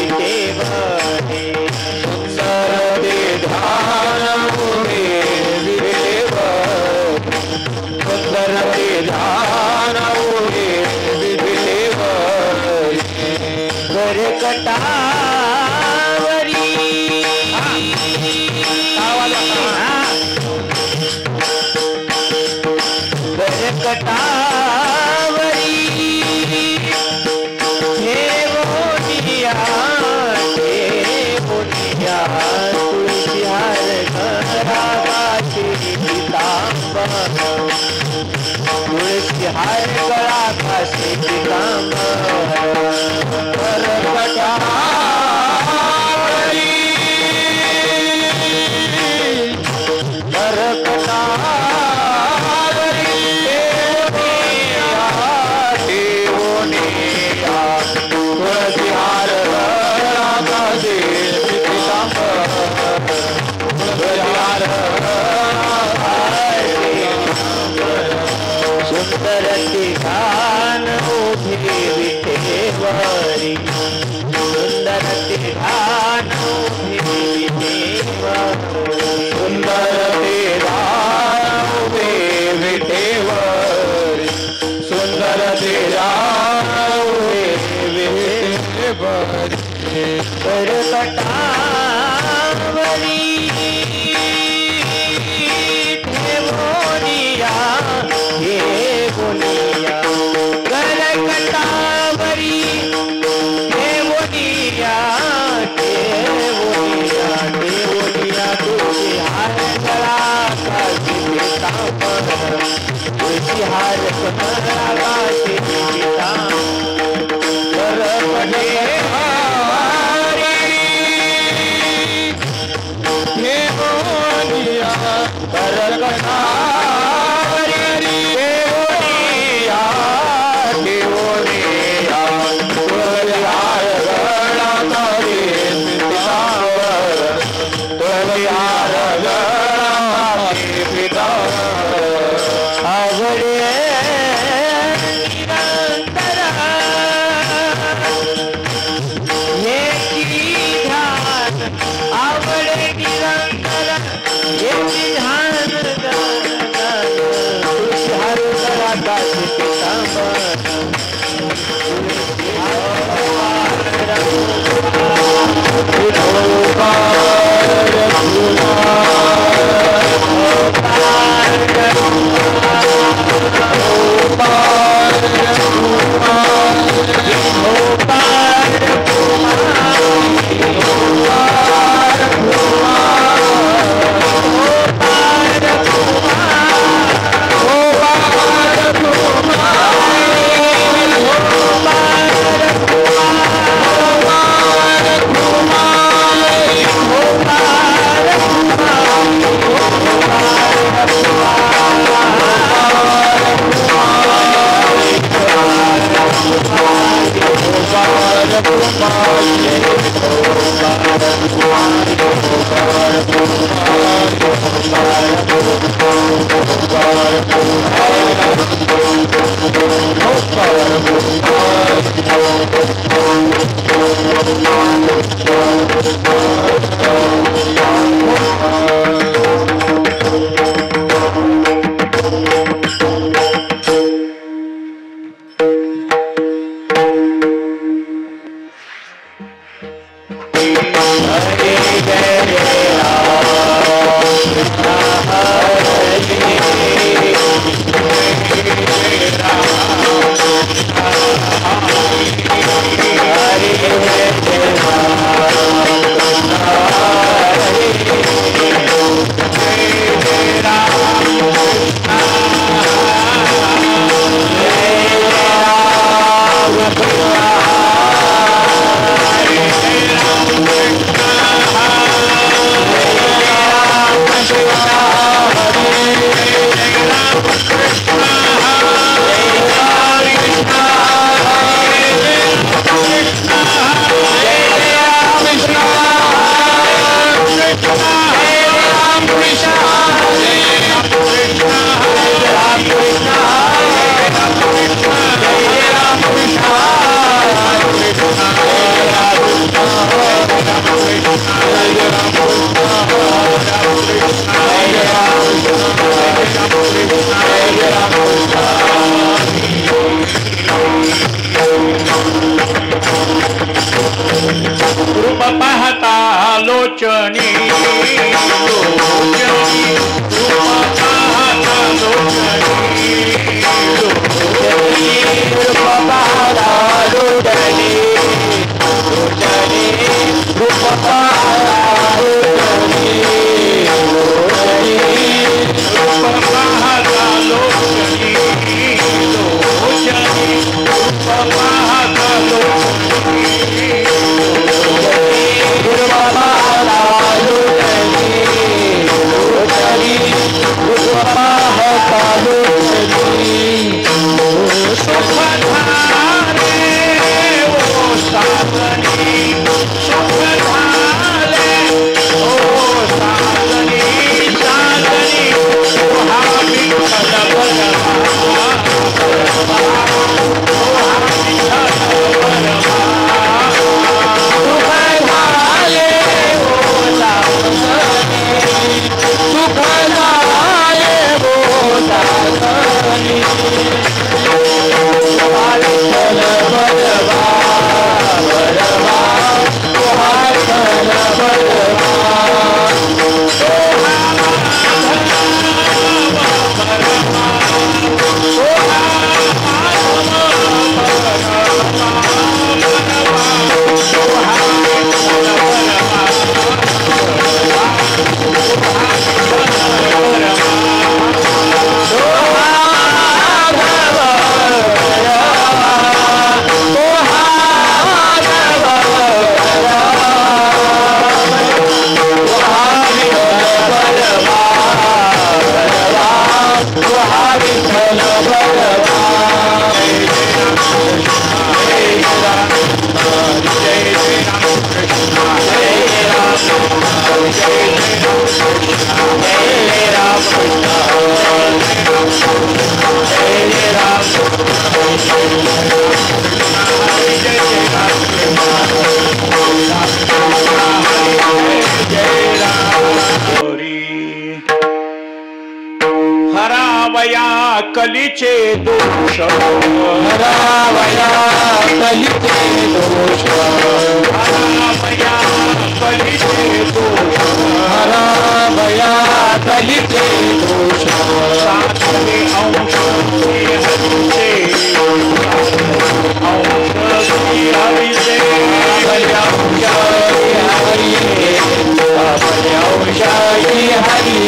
विटेवरे सुंदर ते ध्यान उभे विटेवरे सुंदर ते ध्यान उभे विटेवरे गरकटावरी गरकटावरी हे बोलिया तुलसी हार गळा पीतांबर तुलसी हार गळा पीतांबर गरकटावरी गरकटावरी तुलसी हार गळा सुंदर ठिकाण उभे विटेवरी सुंदर ठिकाण उभे विटेवरी सुंदर ठिकाण उभे विटेवरी सुंदर ठिकाण उभे विटेवरी गरकटावरी हे बोलिया गरकटावरी हे बोलिया तुलसी हार गळा पीतांबर तुलसी हार गळा पीतांबर हे बोलिया गरकटावरी रूप पाहता लोचनी लोचनी रूप पाहता लोचनी लोचनी रूप पाहता लोचनी लोचनी रूप पाहता लोचनी लोचनी रूप पाहता लोचनी लोचनी रूप पाहता लोचनी कलीचे दोष हरावया कलीचे दोष हरावया कलीचे दोष हरावया कलीचे दोष सातवे अंश हरीचे अंश हरीचे हरी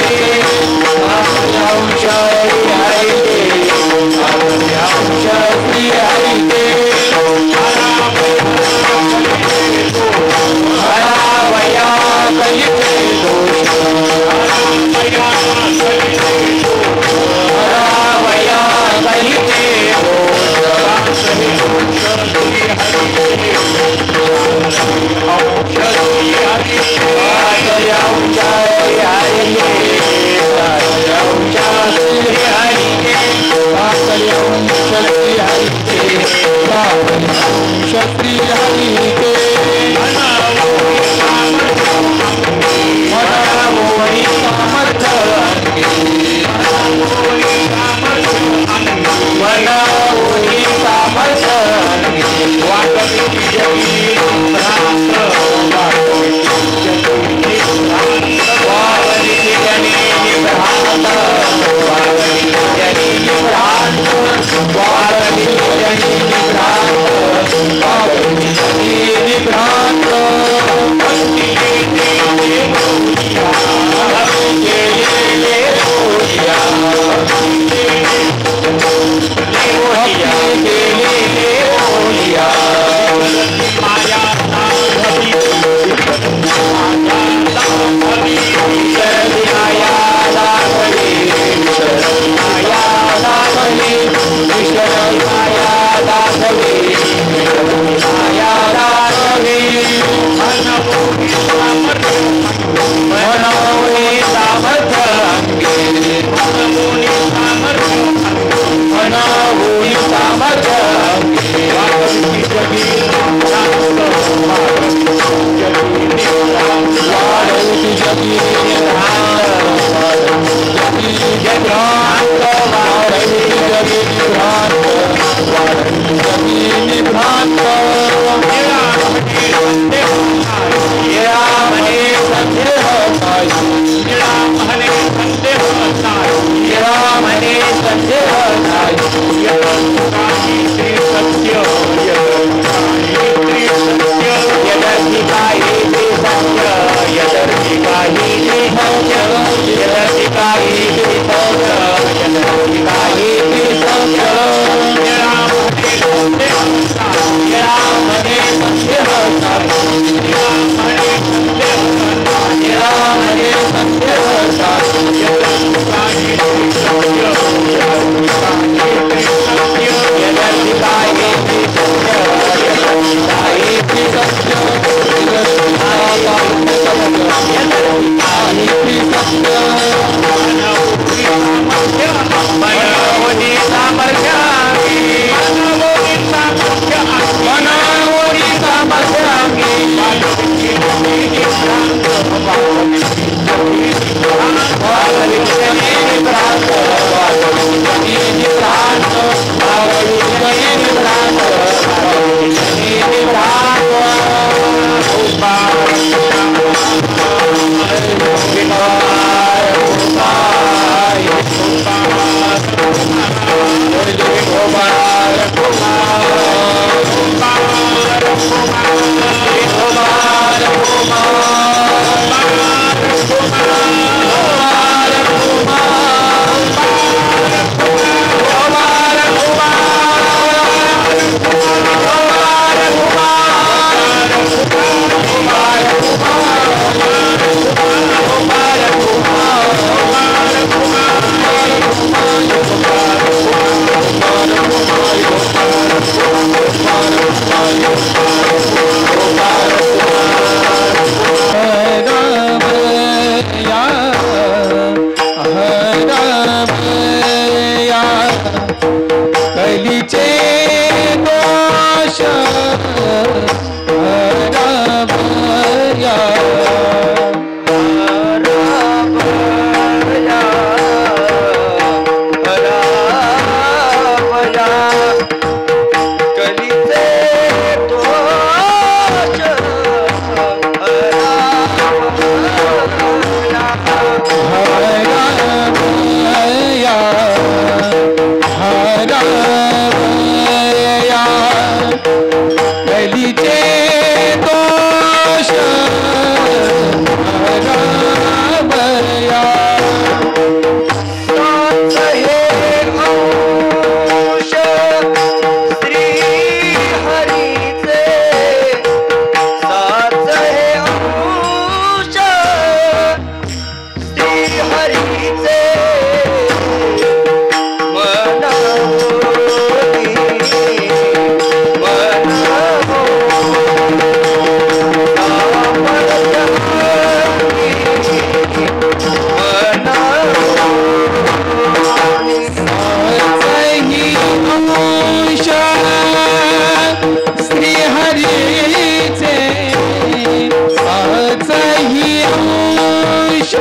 दोष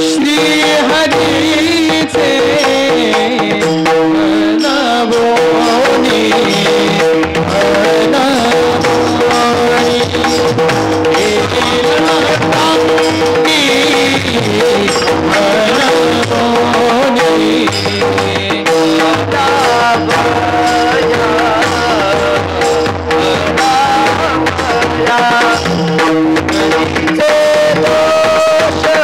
श्री हरीचे दोष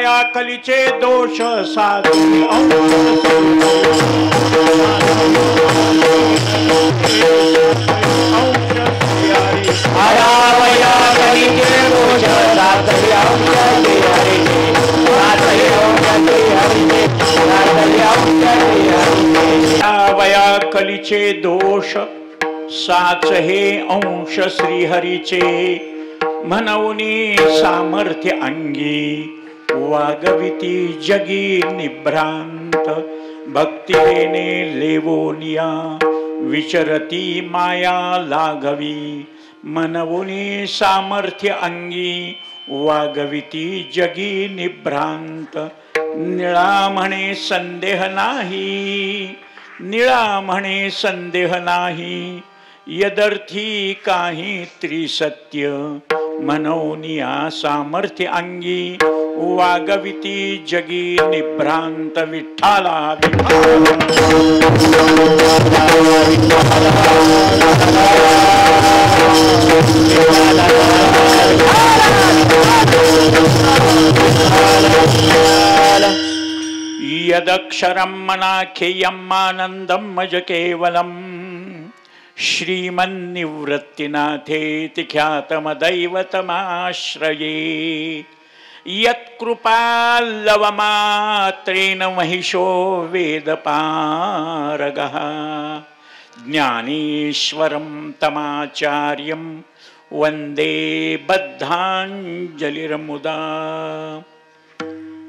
वया कलीचे दोष साधे वया कलीचे दोष साच हे अंश श्रीहरीचे म्हणून सामर्थ्य अंगी वागविती जगी निभ्रांत भक्तिने लेवोनिया विचरती माया लाघवी म्हणून सामर्थ्य अंगी वागविती जगी निभ्रांत निळा म्हणे संदेह नाही निळा म्हणे संदेह नाही यदर्थी काही त्रिसत्य मनोनिया सामर्थ्य अंगी वागविती जगी निभ्रांत विठ्ठला यदक्षरं मनाख्येयम् आनन्दं मज केवलम् श्रीमन्निवृत्तिनाथेति ख्यातमदैवतमाश्रये यत्कृपाल्लवमात्रेण महिषो वेदपारगः ज्ञानेश्वरं तमाचार्यं वन्दे बद्धाञ्जलिर्मुदा।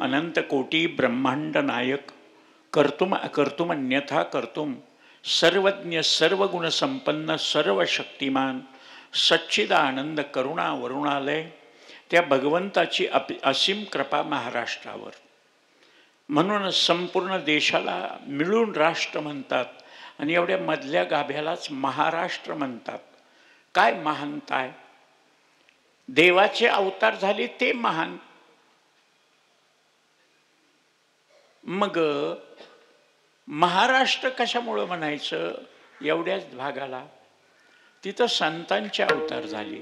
अनंत कोटी ब्रह्मांड नायक कर्तुम अकर्तुम अन्यथा कर्तुम सर्वज्ञ सर्वगुण संपन्न सर्व शक्तिमान सच्चिदानंद करुणा वरुणालय त्या भगवंताची असीम कृपा महाराष्ट्रावर। म्हणून संपूर्ण देशाला मिळून राष्ट्र म्हणतात आणि एवढ्या मधल्या गाभ्यालाच महाराष्ट्र म्हणतात। काय महानताय, देवाचे अवतार झाले ते महान। मग महाराष्ट्र कशामुळे म्हणायचं, एवढ्याच भागाला तिथं संतांचे अवतार झाले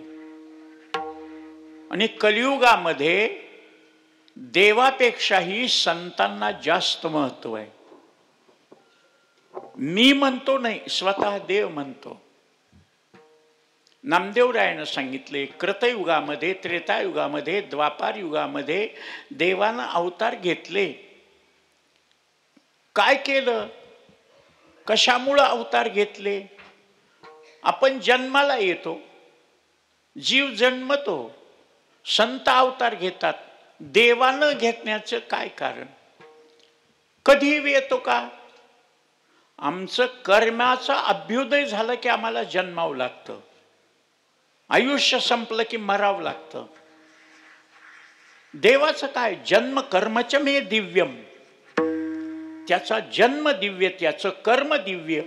आणि कलियुगामध्ये देवापेक्षाही संतांना जास्त महत्व आहे। मी म्हणतो नाही, स्वतः देव म्हणतो। नामदेवरायानं सांगितले कृतयुगामध्ये त्रेतायुगामध्ये द्वापार युगामध्ये देवानं अवतार घेतले। काय केलं, कशामुळे अवतार घेतले। आपण जन्माला येतो, जीव जन्मतो, संत अवतार घेतात, देवानं घेतण्याचं काय कारण। कधी येतो का, आमचं कर्माचा अभ्युदय झालं की आम्हाला जन्मावं लागतं, आयुष्य संपलं की मरावं लागतं। देवाचं काय, जन्म कर्मच मे दिव्यम, त्याचा जन्म दिव्य, त्याचं कर्म दिव्य।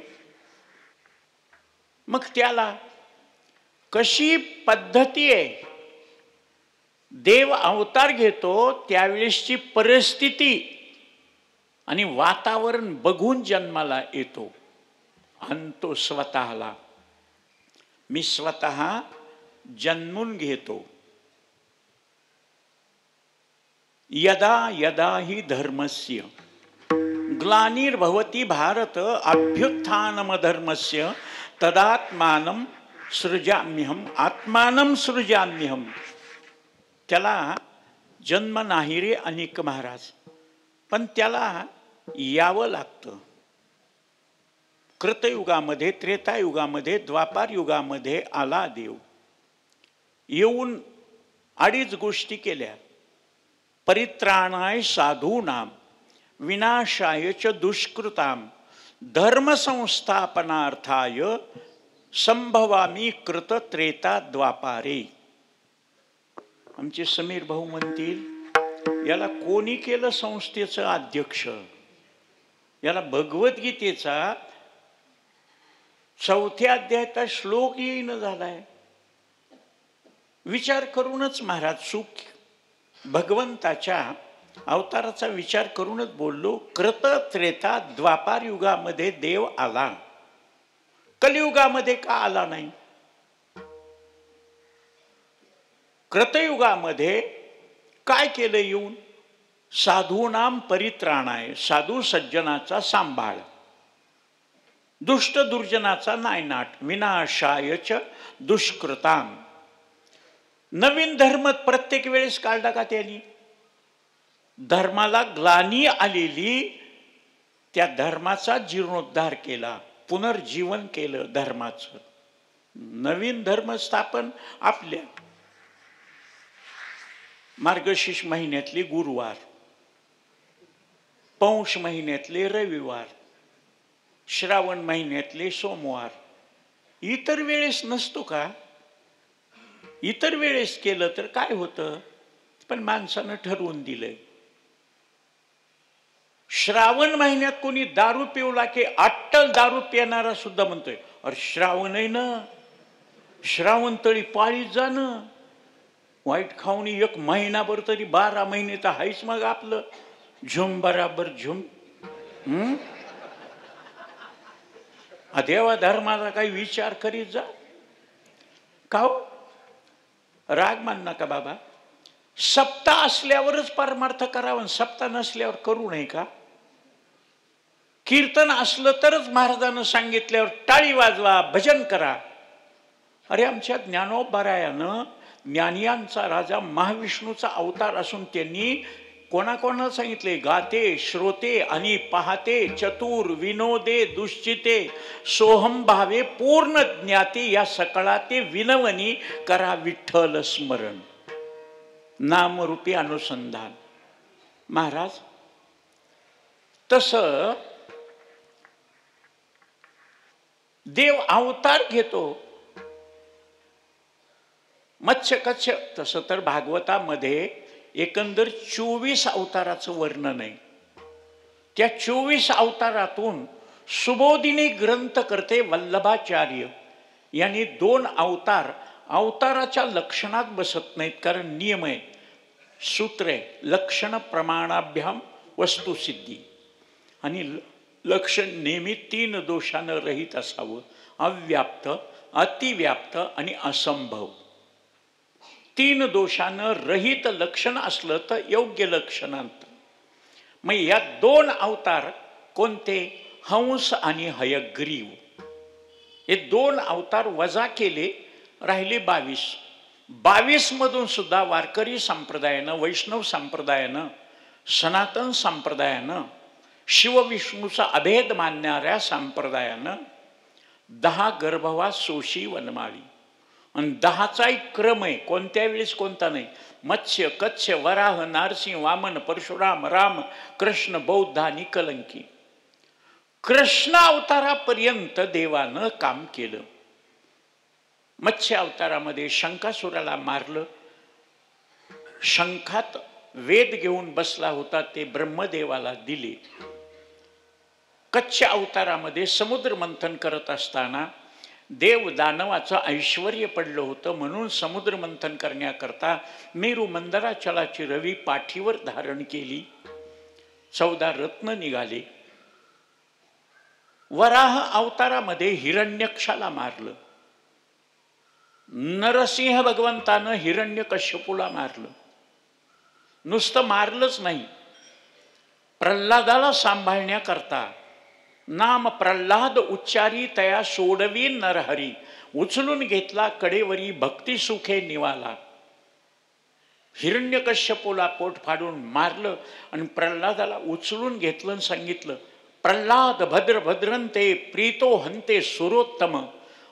मग त्याला कशी पद्धती आहे, देव अवतार घेतो त्यावेळेसची परिस्थिती आणि वातावरण बघून जन्माला येतो, आणतो स्वतःला। मी स्वतः जन्मून घेतो। यदा यदा हि धर्मस्य ग्लानिर्भवति भारत अभ्युत्थानमधर्मस्य तदात्मानं सृजाम्यहम आत्मानं सृजाम्यहम। त्याला जन्म नाही रे अनिक महाराज, पण त्याला यावं लागतं। कृतयुगामध्ये त्रेतायुगामध्ये द्वापार युगामध्ये आला देव, येऊन अडीच गोष्टी केल्या। परित्राणाय साधूनाम विनाशाय च दुष्कृताम धर्म संस्थापनार्थाय संभवामी कृत त्रेता द्वापारे। आमचे समीर भाऊ म्हणतील याला कोणी केलं संस्थेचं अध्यक्ष, याला भगवद्गीतेचा 4थ्या अध्यायाचा श्लोक येईन झालाय। विचार करूनच महाराज, सुख भगवंताच्या अवताराचा विचार करूनच बोललो। कृत त्रेता द्वापार युगामध्ये देव आला, कलियुगामध्ये का आला नाही। कृतयुगामध्ये काय केलं येऊन, साधूनाम परित्राणाय, साधू सज्जनाचा सांभाळ, दुष्ट दुर्जनाचा नायनाट, विनाशायच दुष्कृताम. नवीन धर्म प्रत्येक वेळेस काढला का त्यांनी? धर्माला ग्लानी आलेली त्या धर्माचा जीर्णोद्धार केला, पुनर्जीवन केलं धर्माचं. नवीन धर्म स्थापन आपल्या मार्गशीर्ष महिन्यातले गुरुवार, पौष महिन्यातले रविवार, श्रावण महिन्यातले सोमवार. इतर वेळेस नसतो का? इतर वेळेस केलं तर काय होतं? पण माणसानं ठरवून दिलंय. श्रावण महिन्यात कोणी दारू पिवला की अट्टल दारू पिणारा सुद्धा म्हणतोय, अरे श्रावण आहे ना, श्रावण तळी पाळीत जाणं, वाईट खाऊन एक महिनाभर तरी 12 महिने तर हायच मग आपलं झुम बराबर झुम. देवा धर्माला काही विचार करीत जा का हो? राग मान नका बाबा. सप्ताह असल्यावरच परमार्थ करावा, सप्ताह नसल्यावर करू नये का? कीर्तन असलं तरच महाराजांना सांगितल्यावर टाळी वाजवा, भजन करा. अरे आमच्या ज्ञानोबरायानं ज्ञानियांचा राजा महाविष्णूचा अवतार असून त्यांनी कोणाकोणाला सांगितले? गाते, श्रोते आणि पाहते, चतुर, विनोदे, दुश्चिते, सोहम भावे, पूर्ण ज्ञाते, या सकळा ते विनवनी करा विठ्ठल स्मरण. नामरूपी अनुसंधान. महाराज तसं देव अवतार घेतो. मत्स्य कच्छ. तसं तर भागवतामध्ये एकंदर 24 अवताराचं वर्णन आहे. त्या 24 अवतारातून सुबोधिनी ग्रंथ करते वल्लभाचार्य यांनी 2 अवतार अवताराच्या लक्षणात बसत नाहीत, कारण नियम आहे, सूत्र आहे, लक्षण प्रमाणाभ्याम वस्तुसिद्धी. आणि लक्षण नेहमी 3 दोषानं रहित असावं. अव्याप्त, अतिव्याप्त आणि असंभव. 3 दोषानं रहित लक्षण असलं तर योग्य लक्षणांत. मग या 2 अवतार कोणते? हंस आणि हयग्रीव. हे 2 अवतार वजा केले, राहिले 22. 22 मधून सुद्धा वारकरी संप्रदायानं, वैष्णव संप्रदायानं, सनातन संप्रदायानं, शिवविष्णूचा अभेद मानणाऱ्या संप्रदायानं 10 गर्भवास सोशी वनमाळी. आणि 10चा एक क्रम आहे, कोणत्या वेळेस कोणता नाही. मत्स्य, कच्छ, वराह, नारसिंह, वामन, परशुराम, राम, कृष्ण, बौद्ध आणि कलंकी. कृष्ण अवतारापर्यंत देवानं काम केलं. मत्स्य अवतारामध्ये शंकासुराला मारलं. शंखात वेद घेऊन बसला होता ते ब्रह्मदेवाला दिले. कच्छ अवतारामध्ये समुद्र मंथन करत असताना देव दानवाचं ऐश्वर्य पडलं होतं, म्हणून समुद्र मंथन करण्याकरता मेरू मंदराचलाची रवी पाठीवर धारण केली. 14 रत्न निघाले. वराह अवतारामध्ये हिरण्यक्षाला मारलं. नरसिंह भगवंतानं हिरण्यकश्यपूला मारलं. नुसतं मारलंच नाही, प्रल्हादाला सांभाळण्याकरता नाम प्रल्हाद उच्चारी तया सोडवी नरहरी, उचलून घेतला कडेवरी भक्ती सुखे निवाला. हिरण्यकश्यपूला पोट फाडून मारलं आणि प्रल्हादाला उचलून घेतलं आणि सांगितलं, प्रल्हाद भद्र भद्रंते प्रीतो हंते सुरोत्तम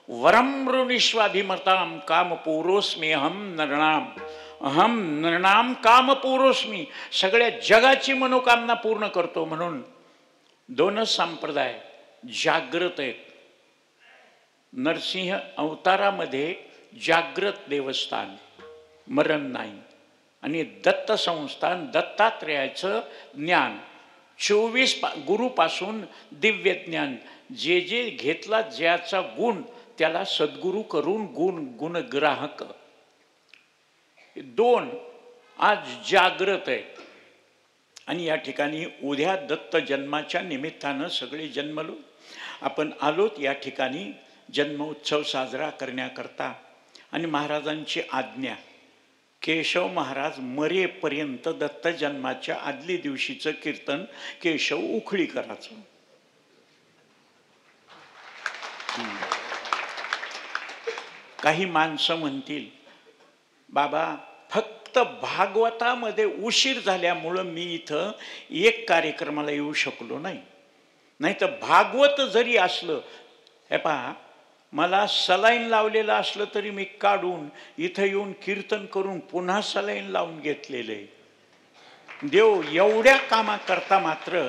वरमृनिष्वाभिमताम कामपूरोस्मी अहम नरणाम, अहम नरणाम कामपूरोस्मी. सगळ्या जगाची मनोकामना पूर्ण करतो. म्हणून 2च संप्रदाय जागृत आहेत. नरसिंह अवतारामध्ये जागृत देवस्थान, मरण नाही. आणि दत्त संस्थान, दत्तात्रेयाचं ज्ञान 24 गुरुपासून दिव्य ज्ञान. जे जे घेतला ज्याचा गुण त्याला सद्गुरू करून गुणग्राहक. 2 आज जागृत आहेत. आणि या ठिकाणी उद्या दत्त जन्माच्या निमित्तानं सगळे जन्मलो आपण आलोत या ठिकाणी जन्मोत्सव साजरा करण्याकरता. आणि महाराजांची आज्ञा केशव महाराज मरेपर्यंत दत्त जन्माच्या आदल्या दिवशीचं कीर्तन केशव उखळी करायचं. काही माणसं म्हणतील बाबा फक्त भागवतामध्ये उशीर झाल्यामुळं मी इथं एक कार्यक्रमाला येऊ शकलो नाही. नाही तर भागवत जरी असलं, हे पहा, मला सलाईन लावलेलं असलं तरी मी काढून इथं येऊन कीर्तन करून पुन्हा सलाईन लावून घेतलेले. देव एवढ्या कामाकरता मात्र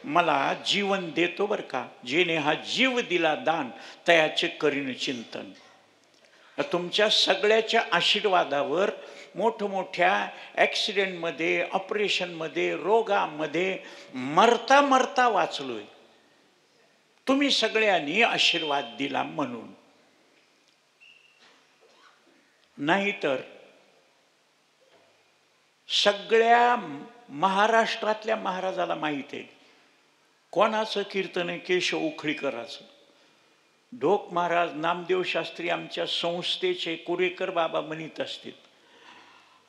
मला जीवन देतो बरं का. जेने हा जीव दिला दान तयाचे करीन चिंतन. तुमच्या सगळ्याच्या आशीर्वादावर मोठमोठ्या ॲक्सिडेंटमध्ये, ऑपरेशनमध्ये, रोगामध्ये मरता मरता वाचलोय. तुम्ही सगळ्यांनी आशीर्वाद दिला म्हणून. नाहीतर सगळ्या महाराष्ट्रातल्या महाराजाला माहिती आहे कोणाचं कीर्तन आहे, केशव उखळीकराचं. ढोक महाराज नामदेव शास्त्री आमच्या संस्थेचे कुरेकर बाबा म्हणत असतील,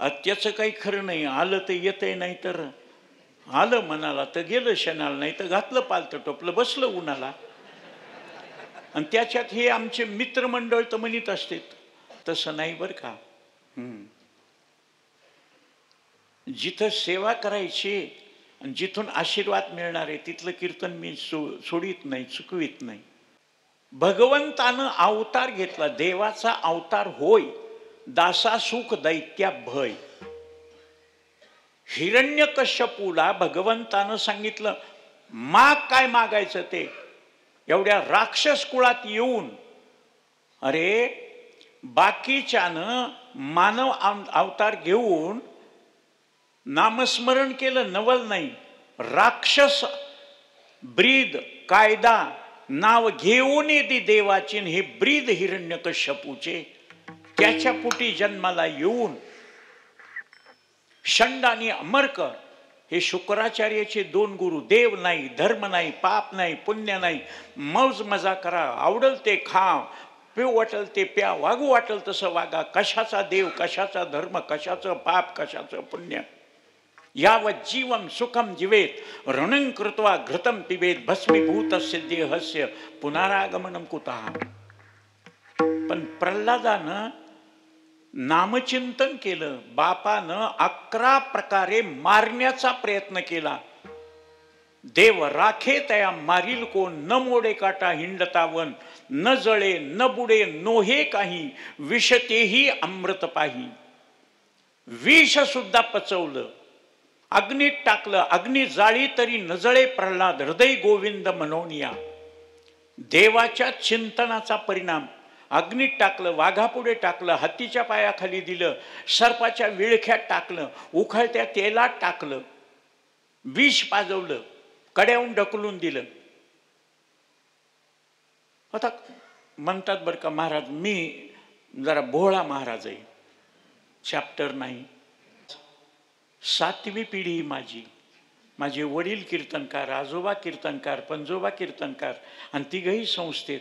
त्याचं काही खरं नाही. आलं तर येतंय, नाही तर आलं मनाला तर गेलं शनाला, नाही तर घातलं पालतं टोपलं बसलं उन्हाला. आणि त्याच्यात हे आमचे मित्रमंडळ तर म्हणत असतात. तसं नाही बरं का. जिथं सेवा करायची आणि जिथून आशीर्वाद मिळणार आहे तिथलं कीर्तन मी सोडित नाही, चुकवित नाही. भगवंतानं अवतार घेतला, देवाचा अवतार होय, दासा सुख दैत्या भय. हिरण्यकश्यपूला भगवंतानं सांगितलं माग काय मागायचं ते. एवढ्या राक्षस कुळात येऊन, अरे बाकीच्यानं मानव अवतार घेऊन नामस्मरण केलं, नवल नाही. राक्षस ब्रीद कायदा नाव घेऊन येते देवाची, हे ब्रीद हिरण्यकश्यपूचे. त्याच्या पोटी जन्माला येऊन षंड आणि अमर्क हे शुक्राचार्याचे 2 गुरु. देव नाही, धर्म नाही, पाप नाही, पुण्य नाही, मौज मजा करा, आवडल ते खा, पिऊ वाटल ते प्या, वागू वाटल तसं वागा. कशाचा देव, कशाचा धर्म, कशाचं पाप, कशाचं पुण्य. यावत् जीवम सुखम जीवेत रणं कृत्वा घृतं पिबेत भस्मीभूतस्य देहस्य पुनरागमनं कुतः. पण प्रल्हादानं नामचिंतन केलं. बापानं 11 प्रकारे मारण्याचा प्रयत्न केला. देव राखे तया मारील कोण, न मोडे काटा हिंडतावन, न जळे न बुडे नोहे काही, विषतेही अमृत पाही. विष सुद्धा पचवलं, अग्नीत टाकलं, अग्नी जाळी तरी न जळे प्रल्हाद, हृदय गोविंद मनोनिया. देवाच्या चिंतनाचा परिणाम. अग्नीत टाकलं, वाघापुढे टाकलं, हत्तीच्या पायाखाली दिलं, सर्पाच्या विळख्यात टाकलं, उखळत्या तेलात टाकलं, विष पाजवलं, कड्याहून ढकलून दिलं. आता म्हणतात बरं का महाराज, मी जरा भोळा महाराज आहे. चॅप्टर नाही. 7वी पिढी माझी. माझे वडील कीर्तनकार, आजोबा कीर्तनकार, पंजोबा कीर्तनकार आणि तिघही संस्थेत.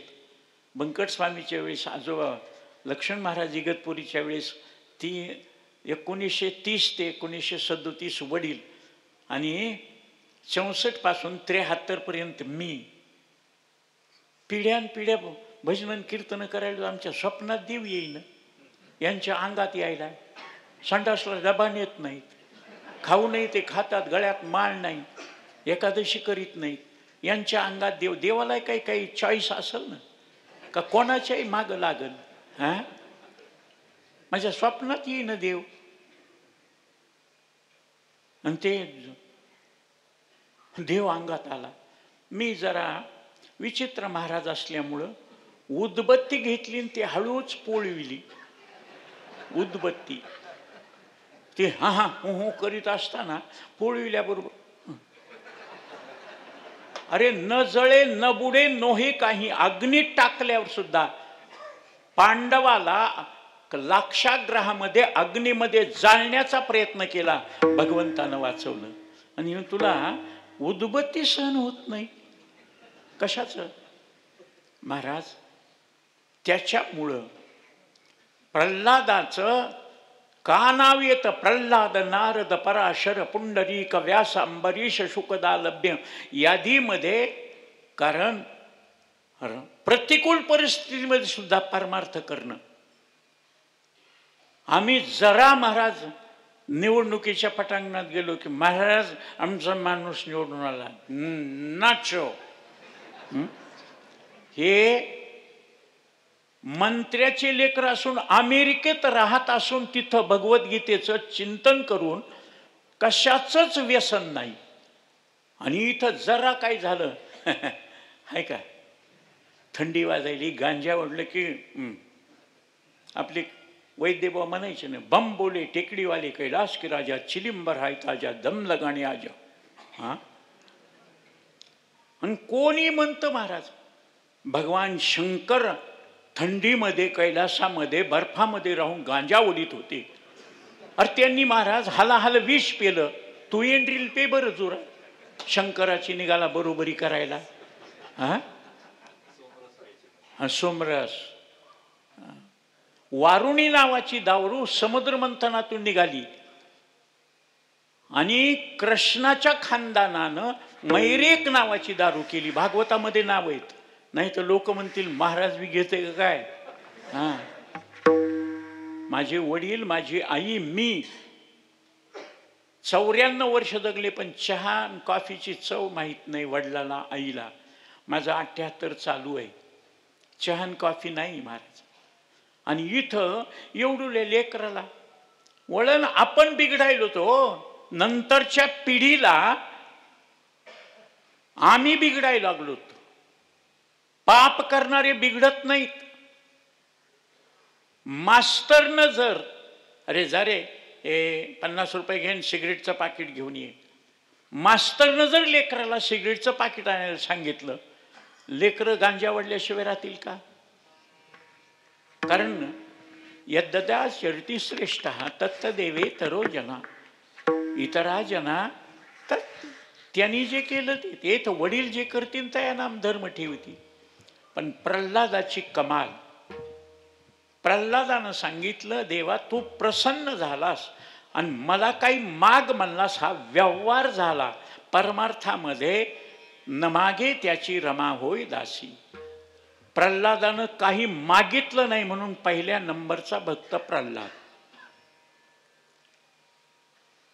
बंकट स्वामीच्या वेळेस आजोबा, लक्ष्मण महाराज इगतपुरीच्या वेळेस 1930 ते 1937 वडील, आणि 64 पासून 73 पर्यंत मी. पिढ्यानपिढ्या भजन कीर्तन करायला आमच्या स्वप्नात देव येईन. यांच्या अंगात यायला. संडासला डबा नेत नाहीत, खाऊ नाही ते खातात, गळ्यात माळ नाही, एकादशी करीत नाहीत. यांच्या अंगात देव. देवाला काही चॉईस असेल ना, का कोणाच्याही मागं लागल. माझ्या स्वप्नात येईन देव. आणि ते देव अंगात आला. मी जरा विचित्र महाराज असल्यामुळं उदबत्ती घेतली आणि ते हळूच पोळविली. उदबत्ती ते हा हो करीत असताना पोळविल्याबरोबर, अरे न जळे न बुडे नोहे काही. अग्नीत टाकल्यावर सुद्धा पांडवाला लाक्षाग्रहामध्ये अग्नीमध्ये जाळण्याचा प्रयत्न केला, भगवंतानं वाचवलं. आणि तुला उदबत्ती सहन होत नाही, कशाचं महाराज? त्याच्यामुळं प्रल्हादाचं का नाव येतं? प्रल्हाद, नारद, पराशर, पुंडरीक, व्यास, अंबरीश, शुकदा, लभ्य यादीमध्ये. कारण प्रतिकूल परिस्थितीमध्ये सुद्धा परमार्थ करणं. आम्ही जरा महाराज निवडणुकीच्या पटांगणात गेलो की महाराज आमचा माणूस निवडून आला, नाचो. हे मंत्र्याचे लेकर असून अमेरिकेत राहत असून तिथं भगवद्गीतेचं चिंतन करून कशाचंच व्यसन नाही. आणि इथं जरा काय झालं आहे का, थंडी वाजायली, गांजा ओढलं की आपली वैद्यबा म्हणायचे ना, बम बोले टेकडीवाले कैलाश की राजा, चिलिंबर हाय ताजा, दम लगाने आजा. हा, आणि कोणी म्हणतं महाराज भगवान शंकर थंडीमध्ये कैलासामध्ये बर्फामध्ये राहून गांजा ओढीत होते. अरे त्यांनी महाराज हलाहल विष पेलं. तू एंड्रील पे बरं जोरा, शंकराची निघाला बरोबरी करायला. हा, सोमरस. वारुणी नावाची दारू समुद्र मंथनातून निघाली आणि कृष्णाच्या खानदानानं मैरेक नावाची दारू केली. भागवतामध्ये नाव आहेत, नाही तर लोक म्हणतील महाराज बी घेते का काय. हा, माझे वडील, माझी आई, मी 94 वर्ष जगले, पण चहा आणि कॉफीची चव माहीत नाही वडिलाला, आईला. माझा 78 चालू आहे, चहा आणि कॉफी नाही महाराज. आणि इथं एवढुल्या लेकराला वळण आपण बिघडायलो तो, नंतरच्या पिढीला आम्ही बिघडायला लागलो. पाप करणारे बिघडत नाहीत. मास्तरनं जर अरे जा रे, 50 रुपये घेऊन सिगरेटचं पाकिट घेऊन ये, मास्तरनं जर लेकराला सिगरेटचं पाकिट आणायला सांगितलं, लेकरं गांजा वाढल्याशिवाय राहतील का? कारण यद्ददा शर्ती श्रेष्ठ तत्तदेवे तरो जना, इतरा जना तत्. त्यांनी जे केलं ते तर वडील जे करतील त्या नाम धर्म ठेवतील. पण प्रल्हादाची कमाल, प्रल्हादानं सांगितलं देवा तू प्रसन्न झालास आणि मला काही माग म्हणलास, हा व्यवहार झाला. परमार्थामध्ये न मागे त्याची रमा होय दासी. प्रल्हादानं काही मागितलं नाही म्हणून पहिल्या नंबरचा भक्त प्रल्हाद.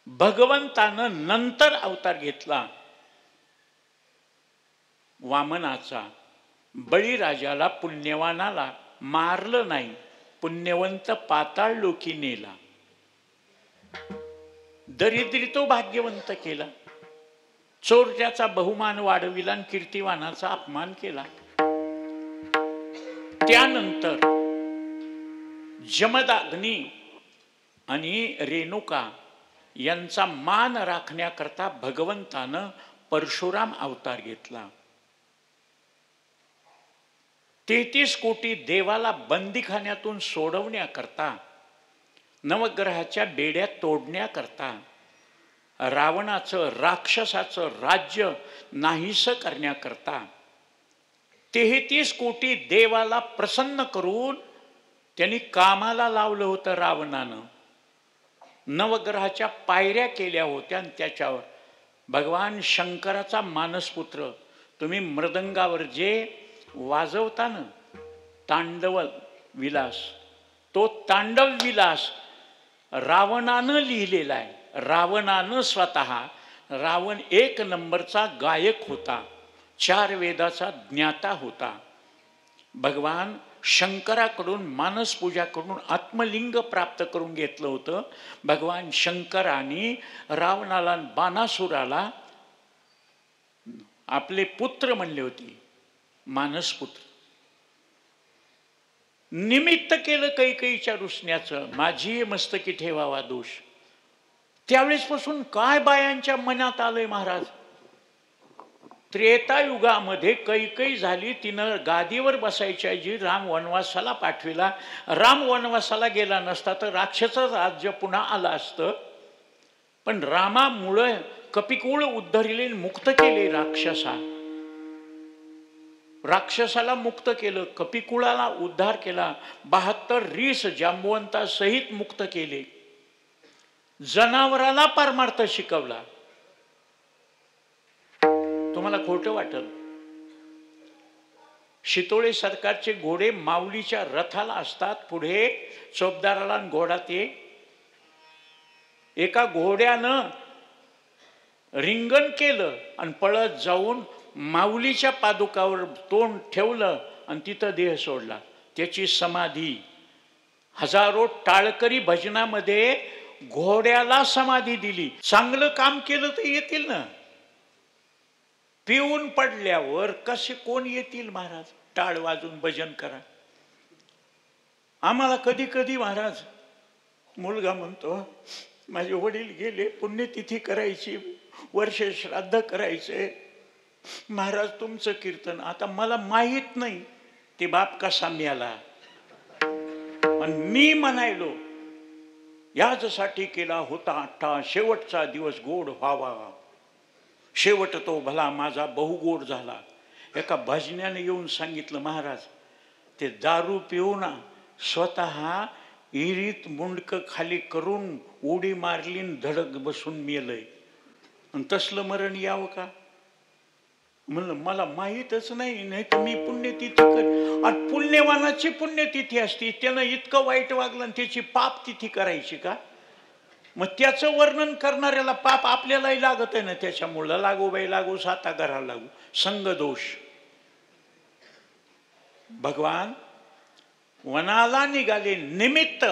भगवंतानं नंतर अवतार घेतला वामनाचा. बळीराजाला पुण्यवानाला मारलं नाही, पुण्यवंत पाताळ लोकी नेला. दरिद्री तो भाग्यवंत केला. चोरट्याचा बहुमान वाढविला आणि कीर्तिवानाचा अपमान केला. त्यानंतर जमदाग्नी आणि रेणुका यांचा मान राखण्याकरता भगवंतानं परशुराम अवतार घेतला. 33 कोटी देवाला बंदीखान्यातून सोडवण्याकरता, नवग्रहाच्या बेड्या तोडण्याकरता, रावणाचं राक्षसाचं राज्य नाहीसं करण्याकरता 33 कोटी देवाला प्रसन्न करून त्यांनी कामाला लावलं होतं रावणानं. नवग्रहाच्या पायऱ्या केल्या होत्या आणि त्याच्यावर भगवान शंकराचा मानसपुत्र, तुम्ही मृदंगावर जे वाजवता ना तांडव विलास, तो तांडव विलास रावणानं लिहिलेला आहे. रावणानं स्वतः, रावण 1 नंबरचा गायक होता, 4 वेदाचा ज्ञाता होता. भगवान शंकराकडून मानसपूजा करून आत्मलिंग प्राप्त करून घेतलं होतं. भगवान शंकराने रावणाला बाणासुराला आपले पुत्र म्हणले होते, मानसपुत्र. निमित्त केलं कैकेयीच्या रुसण्याचं, माझी मस्तकी ठेवावा दोष. त्यावेळेसपासून काय बायांच्या मनात आलंय महाराज. त्रेतायुगामध्ये कैकेयी झाली, तिनं गादीवर बसायच्या ऐवजी राम वनवासाला पाठविला. राम वनवासाला गेला नसता तर राक्षसाचं राज्य पुन्हा आलं असतं. पण रामामुळं कपिकुळ उद्धरिले, मुक्त केले राक्षसाला मुक्त केलं, कपिकुळाला उद्धार केला. 72 रीस जांबुवंता सहित मुक्त केले. जनावराला परमार्थ शिकवला. तुम्हाला खोटं वाटल, शितोळे सरकारचे घोडे माऊलीच्या रथाला असतात, पुढे चोपदाराला आणि घोडा ते. एका घोड्यानं रिंगण केलं आणि पळत जाऊन माऊलीच्या पादुकावर तोंड ठेवलं आणि तिथं देह सोडला. त्याची समाधी. हजारो टाळकरी भजनामध्ये घोड्याला समाधी दिली. चांगलं काम केलं तर येतील ना. पिऊन पडल्यावर कसे कोण येतील महाराज टाळ वाजून भजन करा. आम्हाला कधी कधी महाराज मुलगा म्हणतो माझे वडील गेले, पुण्यतिथी करायची, वर्ष श्राद्ध करायचे, महाराज तुमचं कीर्तन. आता मला माहित नाही ते बाप कसा मिळाला, पण मी म्हणायलो याचसाठी केला होता अट्टा, शेवटचा दिवस गोड व्हावा. शेवट तो भला माझा बहुगोड झाला. एका भजन्याने येऊन सांगितलं महाराज ते दारू पिऊन स्वतः इरीत मुंडक खाली करून उडी मारली, धडक बसून मेलय. आणि तसलं मरण यावं का? म्हणलं मला माहीतच नाही, नाही तर मी पुण्यतिथी कर. आणि पुण्यवानाची पुण्यतिथी असती, त्यानं इतकं वाईट वागलं आणि त्याची पाप तिथी करायची का? मग त्याचं वर्णन करणाऱ्याला पाप आपल्यालाही लागत आहे ना. त्याच्यामुळं लागू बाई लागू, साता घराला लागू, संग दोष. भगवान वनाला निघाले, निमित्त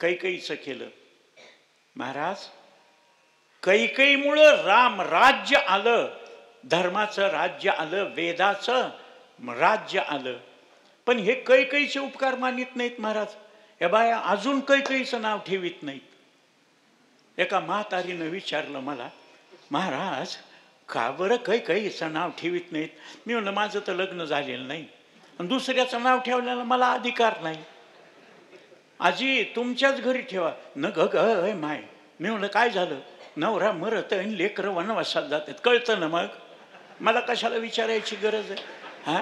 कैकईचं केलं. महाराज कैकईमुळं राम राज्य आलं, धर्माचं राज्य आलं, वेदाचं राज्य आलं. पण हे कैकईचे उपकार मानित नाहीत महाराज. या बाया अजून कैकईचं नाव ठेवीत नाहीत. एका म्हातारीनं विचारलं मला, महाराज का बरं कैकईचं नाव ठेवीत नाहीत? मी म्हणलं माझं तर लग्न झालेलं नाही आणि दुसऱ्याचं नाव ठेवल्याला मला अधिकार नाही. आजी तुमच्याच घरी ठेवा. न ग ग माय. मी म्हणलं काय झालं? नवरा मरत आणि लेकरं वनवासात जातात. कळतं ना मग, मला कशाला विचारायची गरज आहे? हा,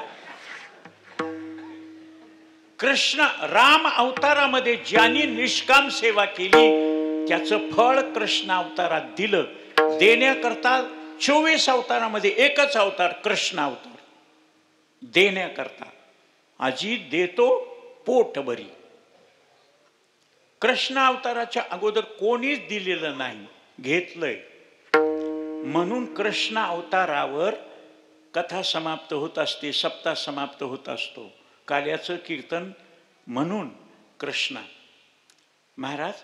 कृष्ण राम अवतारामध्ये ज्यांनी निष्काम सेवा केली त्याचं फळ कृष्ण अवतारात दिलं. देण्याकरता 24 अवतारामध्ये एकच अवतार कृष्ण अवतार. देण्याकरता आजी देतो पोटभरी. कृष्ण अवताराच्या अगोदर कोणीच दिलेलं नाही, घेतलंय. म्हणून कृष्ण अवतारावर कथा समाप्त होत असते, सप्ताह समाप्त होत असतो, काल्याचं कीर्तन. म्हणून कृष्णा महाराज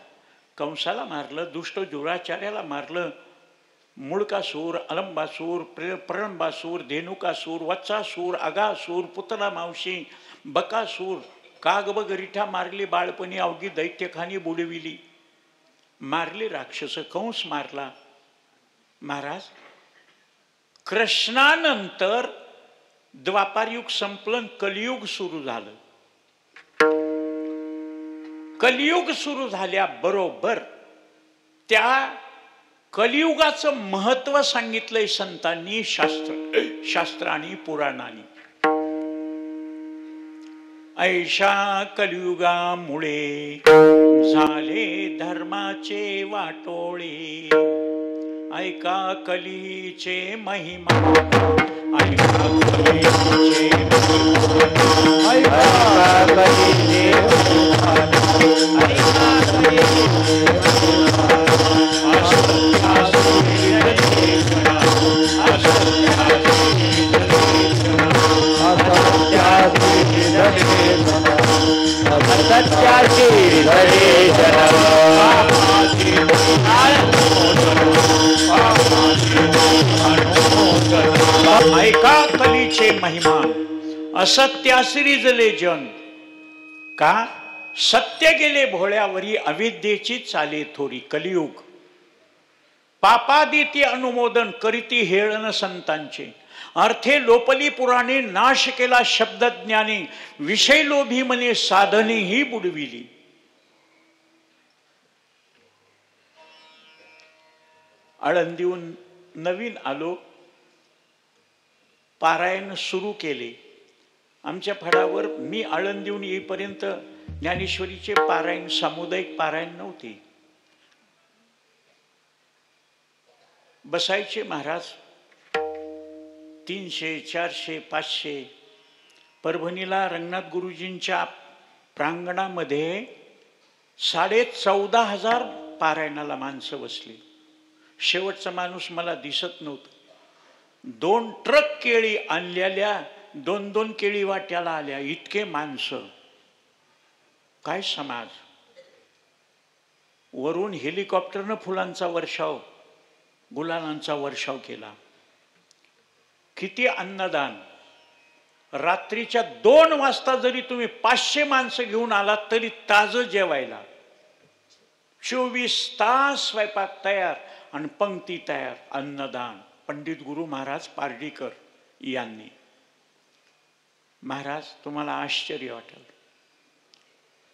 कंसाला मारलं, दुष्ट दुराचार्याला मारलं, मुळकासूर, अलंबासूर, प्रलंबासूर, धेनुकासूर, वत्सासूर, अगासूर, पुतला मावशी, बकासूर, कागबगरिठा मारली, बाळपणी अवघी दैत्यखानी बुडविली, मारली राक्षस, कंस मारला. महाराज कृष्णानंतर द्वापारयुग संपलं, कलियुग सुरू झालं. कलियुग सुरू झाल्याबरोबर त्या कलियुगाचं महत्व सांगितलंय संतांनी, शास्त्र आणि पुराणांनी. ऐशा कलियुगामुळे झाले धर्माचे वाटोळे. ऐका कलीचे महिमा, ऐका कलीचे महिमा, ऐका कलीचे ऐका कलीचे महिमा, असत्यासी जले जन. का? सत्य गेले भोळ्यावरी, अविद्येची चाले थोरी. कलियुग पापादिती अनुमोदन करीती हेळन संतांचे. अर्थे लोपली पुराणे, नाश केला शब्दज्ञाने. विषय लोभी मने साधने ही बुडविली. आळंदीहून नवीन आलो, पारायण सुरू केले. आमच्या फडावर मी आळंदीहून येईपर्यंत ज्ञानेश्वरीचे पारायण, सामुदायिक पारायण नव्हते. बसायचे महाराज 300, 400, 500. परभणीला रंगनाथ गुरुजींच्या प्रांगणामध्ये 14,500 पारायणाला माणसं बसली. शेवटचा माणूस मला दिसत नव्हता. 2 ट्रक केळी आणलेल्या 2-2 केळी वाट्याला आल्या. इतके माणसं. काय समाज. वरून हेलिकॉप्टरनं फुलांचा वर्षाव, गुलालांचा वर्षाव केला. किती अन्नदान. रात्रीच्या 2 वाजता जरी तुम्ही 500 माणसं घेऊन आलात तरी ताजं जेवायला. 24 तास स्वयंपाक तयार आणि पंक्ती तयार. अन्नदान. पंडित गुरु महाराज पार्डीकर यांनी. महाराज तुम्हाला आश्चर्य वाटेल,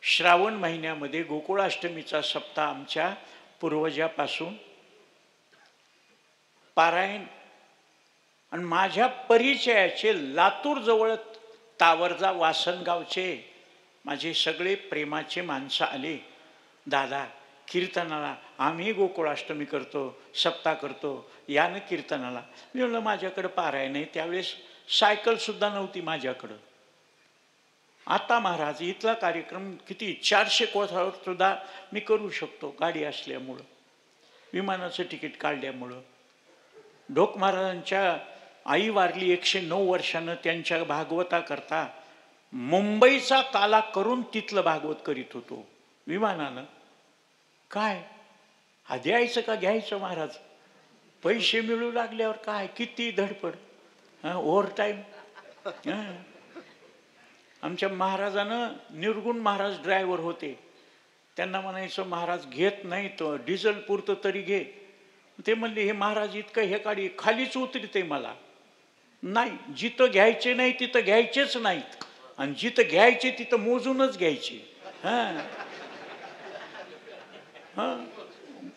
श्रावण महिन्यामध्ये गोकुळाष्टमीचा सप्ताह आमच्या पूर्वजापासून पारायण. आणि माझ्या परिचयाचे लातूर जवळ तावरजा वासनगावचे माझे सगळे प्रेमाचे माणसं आले. दादा कीर्तनाला आम्ही गोकुळाष्टमी करतो, सप्ताह करतो, या ना कीर्तनाला. मी म्हणलं माझ्याकडं पारायण आहे. त्यावेळेस सायकल सुद्धा नव्हती माझ्याकडं. आता महाराज इथला कार्यक्रम किती 400 कोसावर सुद्धा मी करू शकतो गाडी असल्यामुळं, विमानाचं तिकीट काढल्यामुळं. ढोक महाराजांच्या आई वारली 109 वर्षानं. त्यांच्या भागवताकरता मुंबईचा काला करून तिथलं भागवत करीत होतो विमानानं. काय हा द्यायचं का घ्यायचं महाराज. पैसे मिळू लागल्यावर काय किती धडपड. Over time. आमच्या महाराजानं निर्गुण महाराज ड्रायव्हर होते. त्यांना म्हणायचं महाराज घेत नाही तो डिझेल पुरतं तरी घे. ते म्हणले हे महाराज इतकं हे काढी खालीच उतरते मला. नाही, जिथं घ्यायचे नाही तिथं घ्यायचेच नाहीत आणि जिथं घ्यायचे तिथं मोजूनच घ्यायचे.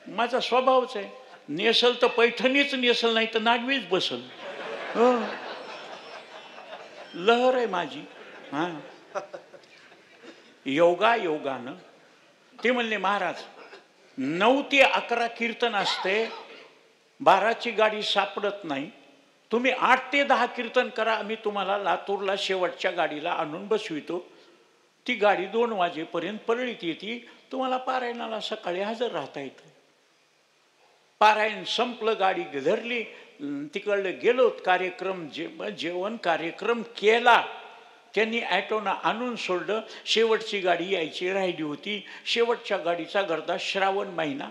माझा स्वभावच आहे. नेसल तर पैठणीच नेसल, नाही तर नागवीच बसल. लहर आहे माझी. योगानं ते म्हणले महाराज 9 ते 11 कीर्तन असते, 12ची गाडी सापडत नाही. तुम्ही 8 ते 10 कीर्तन करा, आम्ही तुम्हाला लातूरला शेवटच्या गाडीला आणून बसवितो. ती गाडी 2 वाजेपर्यंत परळीत येते. तुम्हाला पारायणाला सकाळी हजर राहता येतं. पारायण संपलं, गाडी धरली, तिकडलं गेलो. कार्यक्रम जेवण कार्यक्रम केला. त्यांनी ॲटोनं आणून सोडलं. शेवटची गाडी यायची राहिली होती. शेवटच्या गाडीचा गर्दा. श्रावण महिना.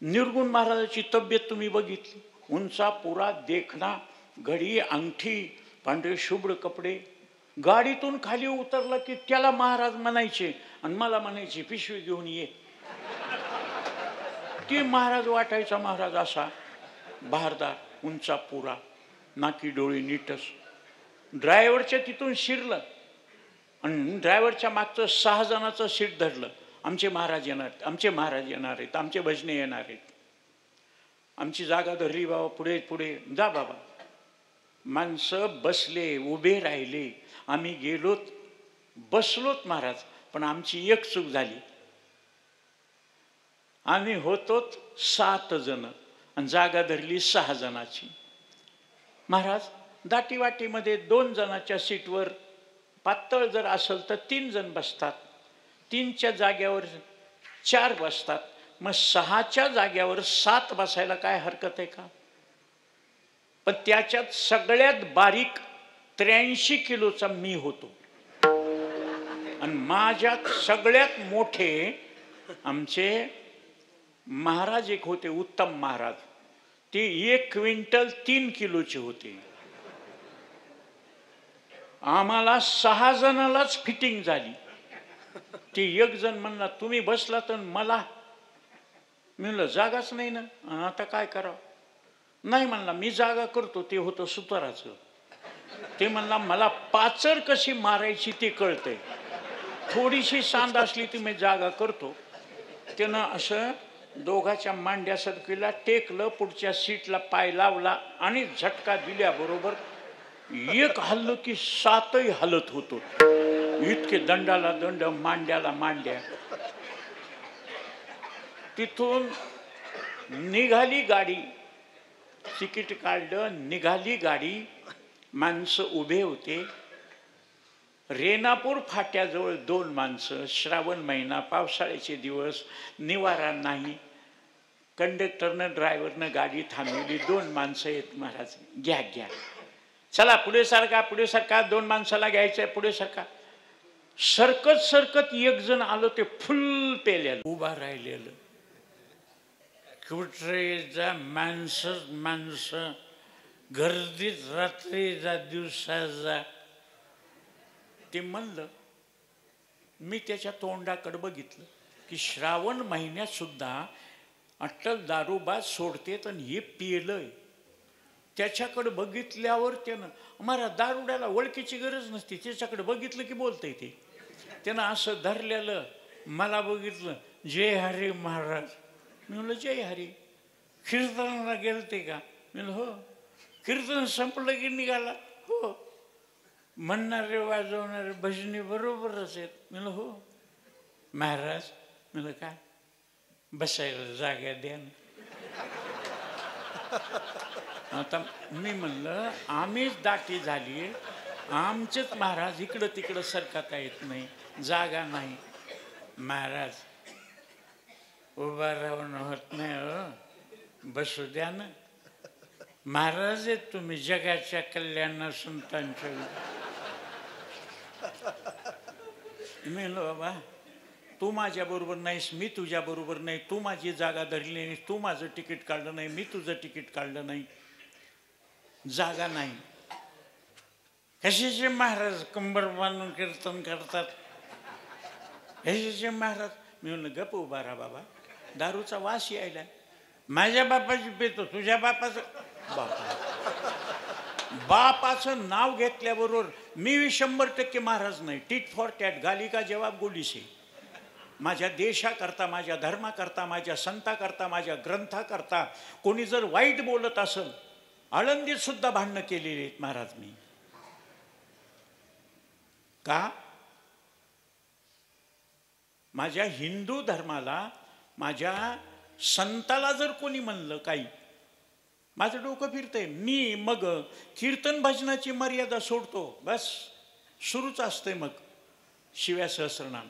निर्गुण महाराजाची तब्येत तुम्ही बघितली. उंचा पुरा देखणा, घडी अंगठी, पांढरे शुभ्र कपडे. गाडीतून खाली उतरला की त्याला महाराज म्हणायचे आणि मला म्हणायचे पिशवी घेऊन ये. ती महाराज वाटायचा महाराज असा बहारदार, उंचा पुरा, नाकी डोळे नीटस. ड्रायव्हरच्या तिथून शिरलं आणि ड्रायव्हरच्या मागचं 6 जणांचं सीट धरलं. आमचे महाराज येणार, आमचे महाराज येणार आहेत, आमचे भजने येणार आहेत. आमची जागा धरली. बाबा पुढे पुढे जा बाबा. माणसं बसले, उभे राहिले. आम्ही गेलोत, बसलोत महाराज. पण आमची एक चूक झाली. आम्ही होतोत 7 जण आणि जागा धरली 6 जणाची. महाराज दाटीवाटीमध्ये 2 जणाच्या सीटवर पातळ जर असेल तर 3 जण बसतात. 3च्या जाग्यावर 4 बसतात. मग 6च्या जाग्यावर 7 बसायला काय हरकत आहे का. पण त्याच्यात सगळ्यात बारीक 83 किलोचा मी होतो आणि माझ्यात सगळ्यात मोठे आमचे महाराज एक होते, उत्तम महाराज. ते 1 क्विंटल 3 किलोचे होते. आम्हाला 6 जणालाच फिटिंग झाली. ते एक जण म्हणला तुम्ही बसला तर मला. मी म्हणलं जागाच नाही ना, आता काय करावं. नाही म्हणला मी जागा करतो. ते होतं सुताराचं. ते म्हणला मला पाचर कशी मारायची ते कळतंय, थोडीशी सांद असली ती मी जागा करतो. त्यानं असं दोघाच्या मांड्यासारखीला टेकलं, पुढच्या सीटला पाय लावला आणि झटका दिल्याबरोबर एक हल्लं की 7ही हलत होतो. इतके दंडाला दंड, मांड्याला मांड्या. तिथून निघाली गाडी, तिकीट काढलं, निघाली गाडी, माणसं उभे होते. रेणापूर फाट्याजवळ 2 माणसं, श्रावण महिना, पावसाळ्याचे दिवस, निवारा नाही. कंडक्टरनं ड्रायव्हरनं गाडी थांबवली. 2 माणसं आहेत महाराज, घ्या घ्या, चला पुढे सारखा, पुढे सारखा, 2 माणसाला घ्यायचंय, पुढे सारखा. सरकत सरकत एक जण आलं, ते फुल पेलेलं उभा राहिलेलं. कुठे जा माणसं, गर्दीत रात्री जा दिवसा जा. ते म्हणलं, मी त्याच्या तोंडाकडे बघितलं की श्रावण महिन्यात सुद्धा अट्टल दारूबाज सोडते, तर हे पिलंय. त्याच्याकडे बघितल्यावर त्यानं, मला दारुड्याला ओळखीची गरज नसते, त्याच्याकडे बघितलं की बोलतंय ते. त्यानं असं धरलेलं, मला बघितलं, जय हरी महाराज. मी म्हणलं जय हरी. कीर्तनाला गेलते का? मी म्हणलं हो. कीर्तन संपलं की निघाला? हो. म्हणणारे वाजवणारे भजनी बरोबरच आहेत? मी म्हणलं हो. महाराज, म्हणलं काय? बसायला जागा द्या ना. आता मी म्हणलं आम्हीच दाटी झाली, आमचेच महाराज इकडं तिकडं सरकता येत नाही, जागा नाही. महाराज, उभा राहून होत नाही हो, बसू द्या ना. महाराज आहेत तुम्ही, जगाच्या कल्याण संतांच्या. मी म्हणलो बाबा, तू माझ्या बरोबर नाहीस, मी तुझ्या बरोबर नाही. तू माझी जागा धरली नाही, तू माझं तिकीट काढलं नाही, मी तुझं तिकीट काढलं नाही, जागा नाही. कशाचे महाराज कंबर बांधून कीर्तन करतात? कशाचे महाराज? मी म्हणलं गप उभा राहा बाबा, दारूचा वास यायला. माझ्या बापाची पेतो, तुझ्या बापाचं. बापाचं नाव घेतल्याबरोबर मी 100% महाराज नाही. टीट फॉर टॅट, गाली का जवाब गोलीसे. माझ्या देशाकरता, माझ्या धर्माकरता, माझ्या संताकरता, माझ्या ग्रंथाकरता कोणी जर वाईट बोलत असेल, आळंदीत सुद्धा भांडणं केलेली आहेत महाराज मी. का? माझ्या हिंदू धर्माला, माझ्या संताला जर कोणी म्हणलं काही, माझं डोकं फिरतंय. मी मग कीर्तन भजनाची मर्यादा सोडतो, बस सुरूच असतंय मग शिव्या सहस्रनाम.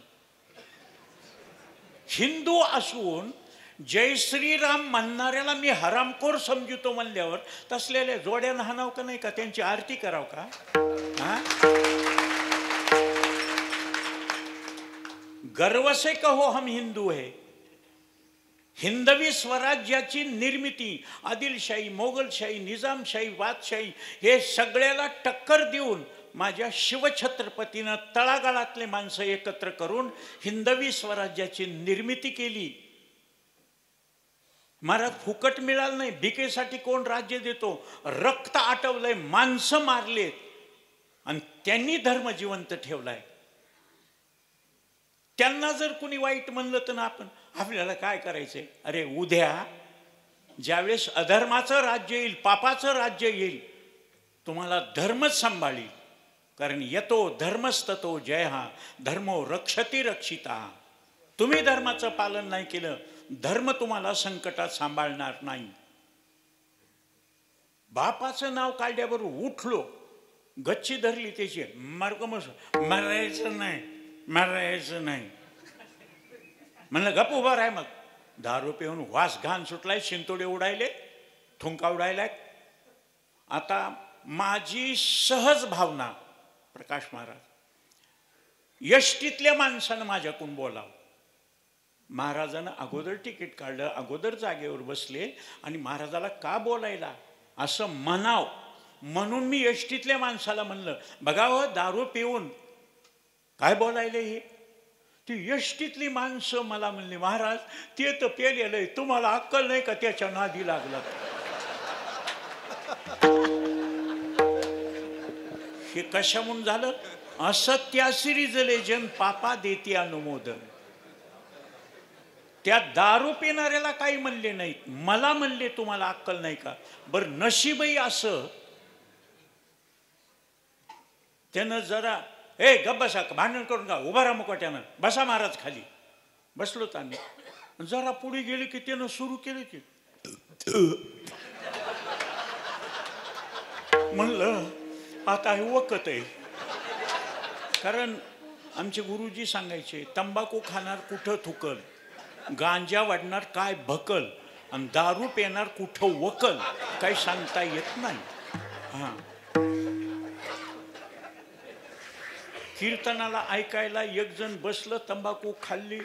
हिंदू असून जय श्रीराम म्हणणाऱ्याला मी हरामखोर समजतो म्हणल्यावर तसलेल्या जोड्यानं हाणाव का नाही का? त्यांची आरती कराव का? हा, गर्व से कहो हम हिंदू है. हिंदवी स्वराज्याची निर्मिती, आदिलशाही, मोगलशाही, निजामशाही, वादशाही हे सगळ्याला टक्कर देऊन माझ्या शिवछत्रपतीनं तळागाळातले माणसं एकत्र करून हिंदवी स्वराज्याची निर्मिती केली. महाराज फुकट मिळालं नाही. भिकेसाठी कोण राज्य देतो? रक्त आटवलंय, माणसं मारलेत आणि त्यांनी धर्म जिवंत ठेवलाय. त्यांना जर कुणी वाईट म्हणलं तर आपण आपल्याला काय करायचंय? अरे उद्या ज्यावेळेस अधर्माचं राज्य येईल, पापाचं राज्य येईल, तुम्हाला धर्मच सांभाळील. कारण येतो धर्मस्ततो जय, हा धर्मो रक्षती रक्षिता. तुम्ही धर्माचं पालन नाही केलं, धर्म तुम्हाला संकटात सांभाळणार नाही. बापाचं नाव काढल्याबरोबर उठलो, गच्ची धरली त्याची, मार्गमस मारायचं नाही, मारायचं नाही. म्हणलं गप उभा राह. मग दारू पिऊन वास घाण सुटलाय, शिंतोडे उडायले, थुंका उडायलाय. आता माझी सहज भावना, प्रकाश महाराज, यष्टीतल्या माणसानं माझ्याकडून बोलावं. महाराजानं अगोदर तिकीट काढलं, अगोदर जागेवर बसले आणि महाराजाला का बोलायला असं म्हणाव म्हणून मी यष्टीतल्या माणसाला म्हणलं, बघा हो दारू पिऊन काय बोलायले हे. ती यष्टीतली माणसं मला म्हणली, महाराज ते तर पेलेलंय, तुम्हाला अक्कल नाही का त्याच्या नादी लागला? हे कशाहून झालं? असत्यासिरी जले जन पापा देती अनुमोदन. त्या दारू पिणाऱ्याला काही म्हणले नाहीत, मला म्हणले तुम्हाला अक्कल नाही का? बरं नशीबही असं त्यानं जरा ए गप बसा, भांडण करून का, उभा राहा मुकाट्यानं, बसा महाराज खाली. बसलोत आम्ही. जरा पुढे गेले की त्यानं सुरू केलं की म्हणलं आता हे वकत आहे. कारण आमचे गुरुजी सांगायचे तंबाखू खाणार कुठं थुकल, गांजा वाढणार काय भकल, आणि दारू पिणार कुठं वकल, काही सांगता येत नाही. हा, कीर्तनाला ऐकायला एक जण बसलं, तंबाखू खाल्ली,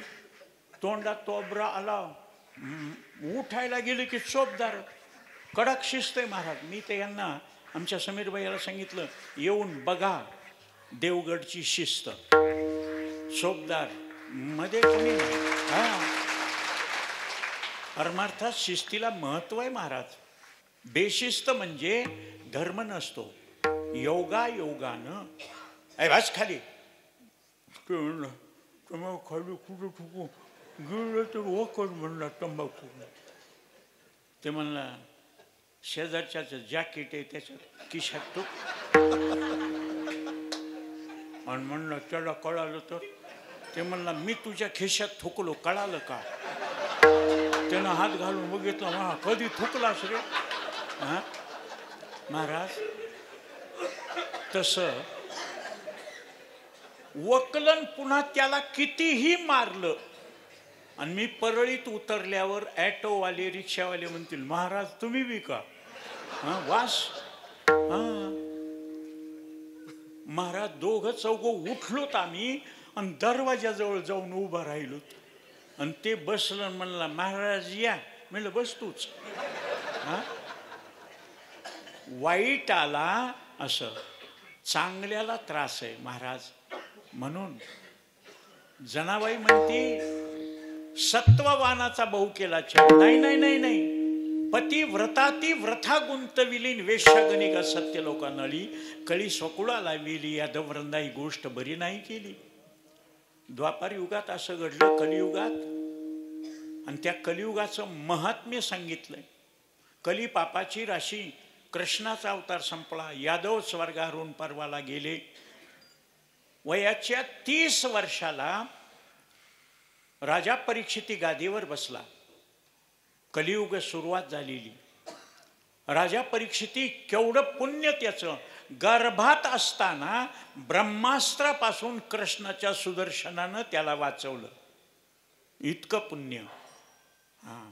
तोंडात तोबरा आला, उठायला गेले की चोपदार. कडक शिस्त आहे महाराज. मी ते यांना आमच्या समीरबाईला सांगितलं, येऊन बघा देवगडची शिस्त. चोपदार मध्ये कोणी नाही. हा, परमार्थात शिस्तीला महत्व आहे महाराज. बेशिस्त म्हणजे धर्म नसतो. योगानं बस खाली खाली कुठं ठुकू गेलं तर वकड म्हणला तंबाखू. ते म्हणला शेजारच्याच जॅकेट आहे त्याच्यात खिशात टुक, आणि म्हणलं त्याला कळालं तर. ते म्हणला मी तुझ्या खिशात थुकलो, कळालं का? त्यानं हात घालून बघितलं, हा कधी थुकलास रे? हा महाराज, तसं वकलन पुन्हा त्याला कितीही मारलं, आणि मी परळीत उतरल्यावर ॲटोवाले रिक्षावाले म्हणतील महाराज तुम्ही बी का? हा वास. हा महाराज, दोघं चौघं उठलोत आम्ही, आणि दरवाजाजवळ जाऊन उभं राहिलो, आणि ते बसलं. म्हणला महाराज या. म्हणलं बस तूच. हा, वाईट आला असं, चांगल्याला त्रास आहे महाराज. म्हणून जनाबाई म्हणते सत्ववानाचा बहु केला छळ. नाही नाही नाही नाही, पतिव्रता ती व्रथा गुंतविली, वेश्यागणिका सत्य लोकांनळी, कळी स्वकुळाला वेली, यादववृंदा ही गोष्ट बरी नाही केली. द्वापार युगात असं घडलं, कलियुगात. आणि त्या कलियुगाचं महात्म्य सांगितलंय. कली पापाची राशी, कृष्णाचा अवतार संपला, यादव स्वर्गारून परवाला गेले. वयाच्या 30 वर्षाला राजा परीक्षिती गादीवर बसला. कलियुग सुरुवात झालेली. राजा परीक्षिती केवढं पुण्य त्याचं. गर्भात असताना ब्रह्मास्त्रापासून कृष्णाच्या सुदर्शनानं त्याला वाचवलं. इतकं पुण्य. हा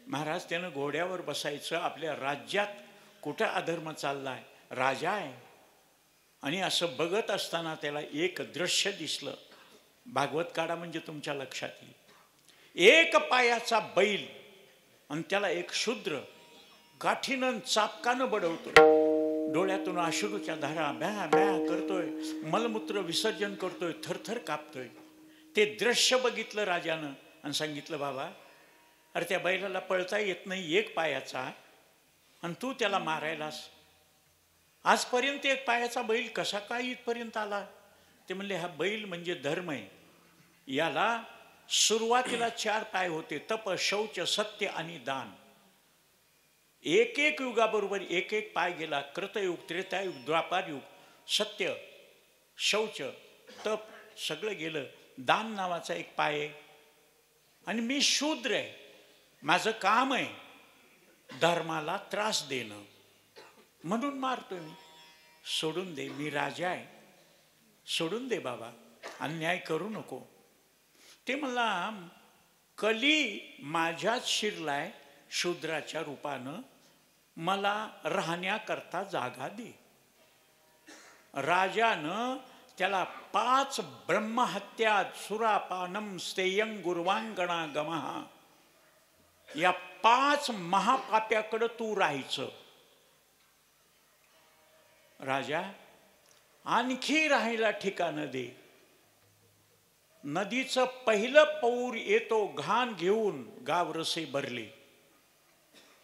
महाराज, त्यानं घोड्यावर बसायचं. आपल्या राज्यात कुठं अधर्म चाललाय, राजा आहे. आणि असं बघत असताना त्याला एक दृश्य दिसलं. भागवत काढा म्हणजे तुमच्या लक्षात येईल. एक पायाचा बैल, आणि त्याला एक शूद्र काठीनं चापकानं बडवतोय. डोळ्यातून अश्रूच्या धारा ब्या ब्या करतोय, मलमूत्र विसर्जन करतोय, थरथर कापतोय. ते दृश्य बघितलं राजानं, आणि सांगितलं बाबा, अरे त्या बैलाला पळता येत नाही, एक पायाचा, आणि तू त्याला मारायलास. आजपर्यंत एक पायाचा बैल कसा काय इथपर्यंत आला? ते म्हणले हा बैल म्हणजे धर्म आहे. याला सुरुवातीला 4 पाय होते, तप, शौच, सत्य आणि दान. एक एक युगाबरोबर एक एक पाय गेला. कृतयुग, त्रेतायुग, द्वापारयुग, सत्य, शौच, तप सगळं गेलं. दान नावाचा एक पाय आहे. आणि मी शूद्र आहे, माझं काम आहे धर्माला त्रास देणं, म्हणून मारतोय मी. सोडून दे, मी राजा आहे, सोडून दे बाबा, अन्याय करू नको. ते मला कली माझ्यात शिरलाय शूद्राच्या रूपानं, मला राहण्याकरता जागा दे. राजानं त्याला 5 ब्रह्महत्या, सुरापानम, स्तेयं, गुर्वांगणा गमहा, या 5 महापाप्याकडं तू राहायचं. राजा आणखी राहायला ठिकाण दे. नदीचं पहिलं पौर येतो घाण घेऊन, गावरसे भरले.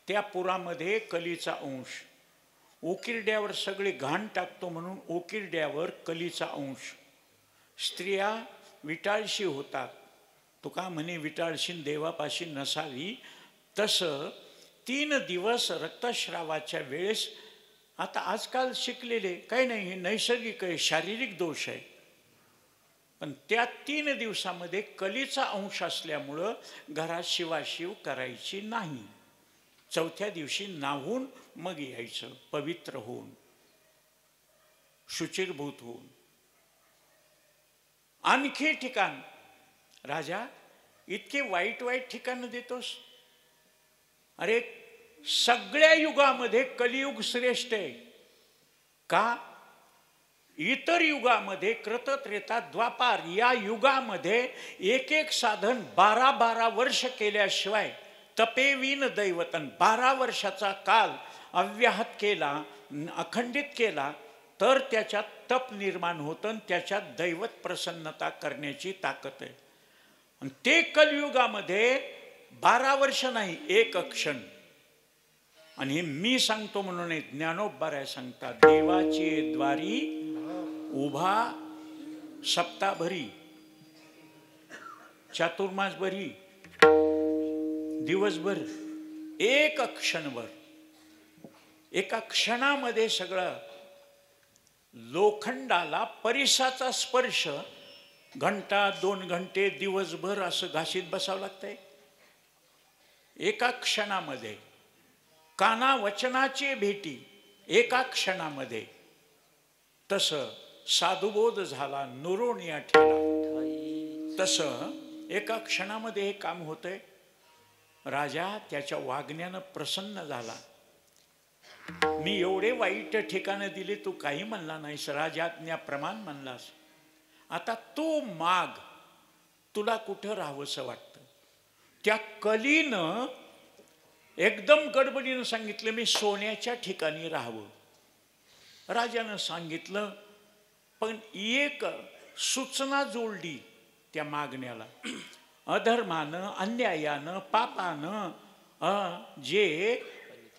त्या पुरामध्ये कलीचा अंश. ओकिरड्यावर सगळे घाण टाकतो म्हणून ओकिरड्यावर कलीचा अंश. स्त्रिया विटाळशी होतात. तुका म्हणे विटाळशीन देवापाशी नसावी. तसं 3 दिवस रक्तस्रावाच्या वेळेस, आता आजकाल शिकलेले काही नाही, हे नैसर्गिक आहे, शारीरिक दोष आहे. पण त्या 3 दिवसामध्ये कलीचा अंश असल्यामुळं घरात शिवाशिव करायची नाही. 4थ्या दिवशी नाहून मग यायचं, पवित्र होऊन, शुचिरभूत होऊन. आणखी ठिकाण, राजा इतके वाईट वाईट ठिकाणं देतोस? अरे सगळ्या युगामध्ये कलियुग श्रेष्ठ आहे. का? इतर युगामध्ये कृत, त्रेता, द्वापार या युगामध्ये एक एक साधन 12-12 वर्ष केल्याशिवाय, तपेवीन दैवतन, 12 वर्षाचा काल अव्याहत केला, अखंडित केला तर त्याच्यात तप निर्माण होतं आणि त्याच्यात दैवत प्रसन्नता करण्याची ताकद आहे. आणि ते कलियुगामध्ये 12 वर्ष नाही, 1 क्षण. आणि हे मी सांगतो म्हणून नाही, ज्ञानोबराय सांगतात, देवाची द्वारी उभा सप्ताभरी, चातुर्मास भरी, दिवसभर, 1 क्षणभर, एका क्षणामध्ये सगळं. लोखंडाला परिसाचा स्पर्श घंटा, 2 घंटे, दिवसभर असं घाशीत बसावं लागतंय एका क्षणामध्ये. काना वचनाची भेटी एका क्षणामध्ये. तसं साधुबोध झाला, नुरोनिया ठेला, तसं एका क्षणामध्ये हे काम होतंय. राजा त्याच्या वागण्यानं प्रसन्न झाला. मी एवढे वाईट ठिकाणं दिली, तू काही म्हणला नाहीस, राजाज्ञाप्रमाण म्हणलास. आता तू माग, तुला कुठं राहावंसं वाटतं. त्या कलीनं एकदम गडबडीनं सांगितलं, मी सोन्याच्या ठिकाणी राहावं. राजानं सांगितलं, पण एक सूचना जोडली त्या मागण्याला. अधर्मानं, अन्यायानं, पापानं जे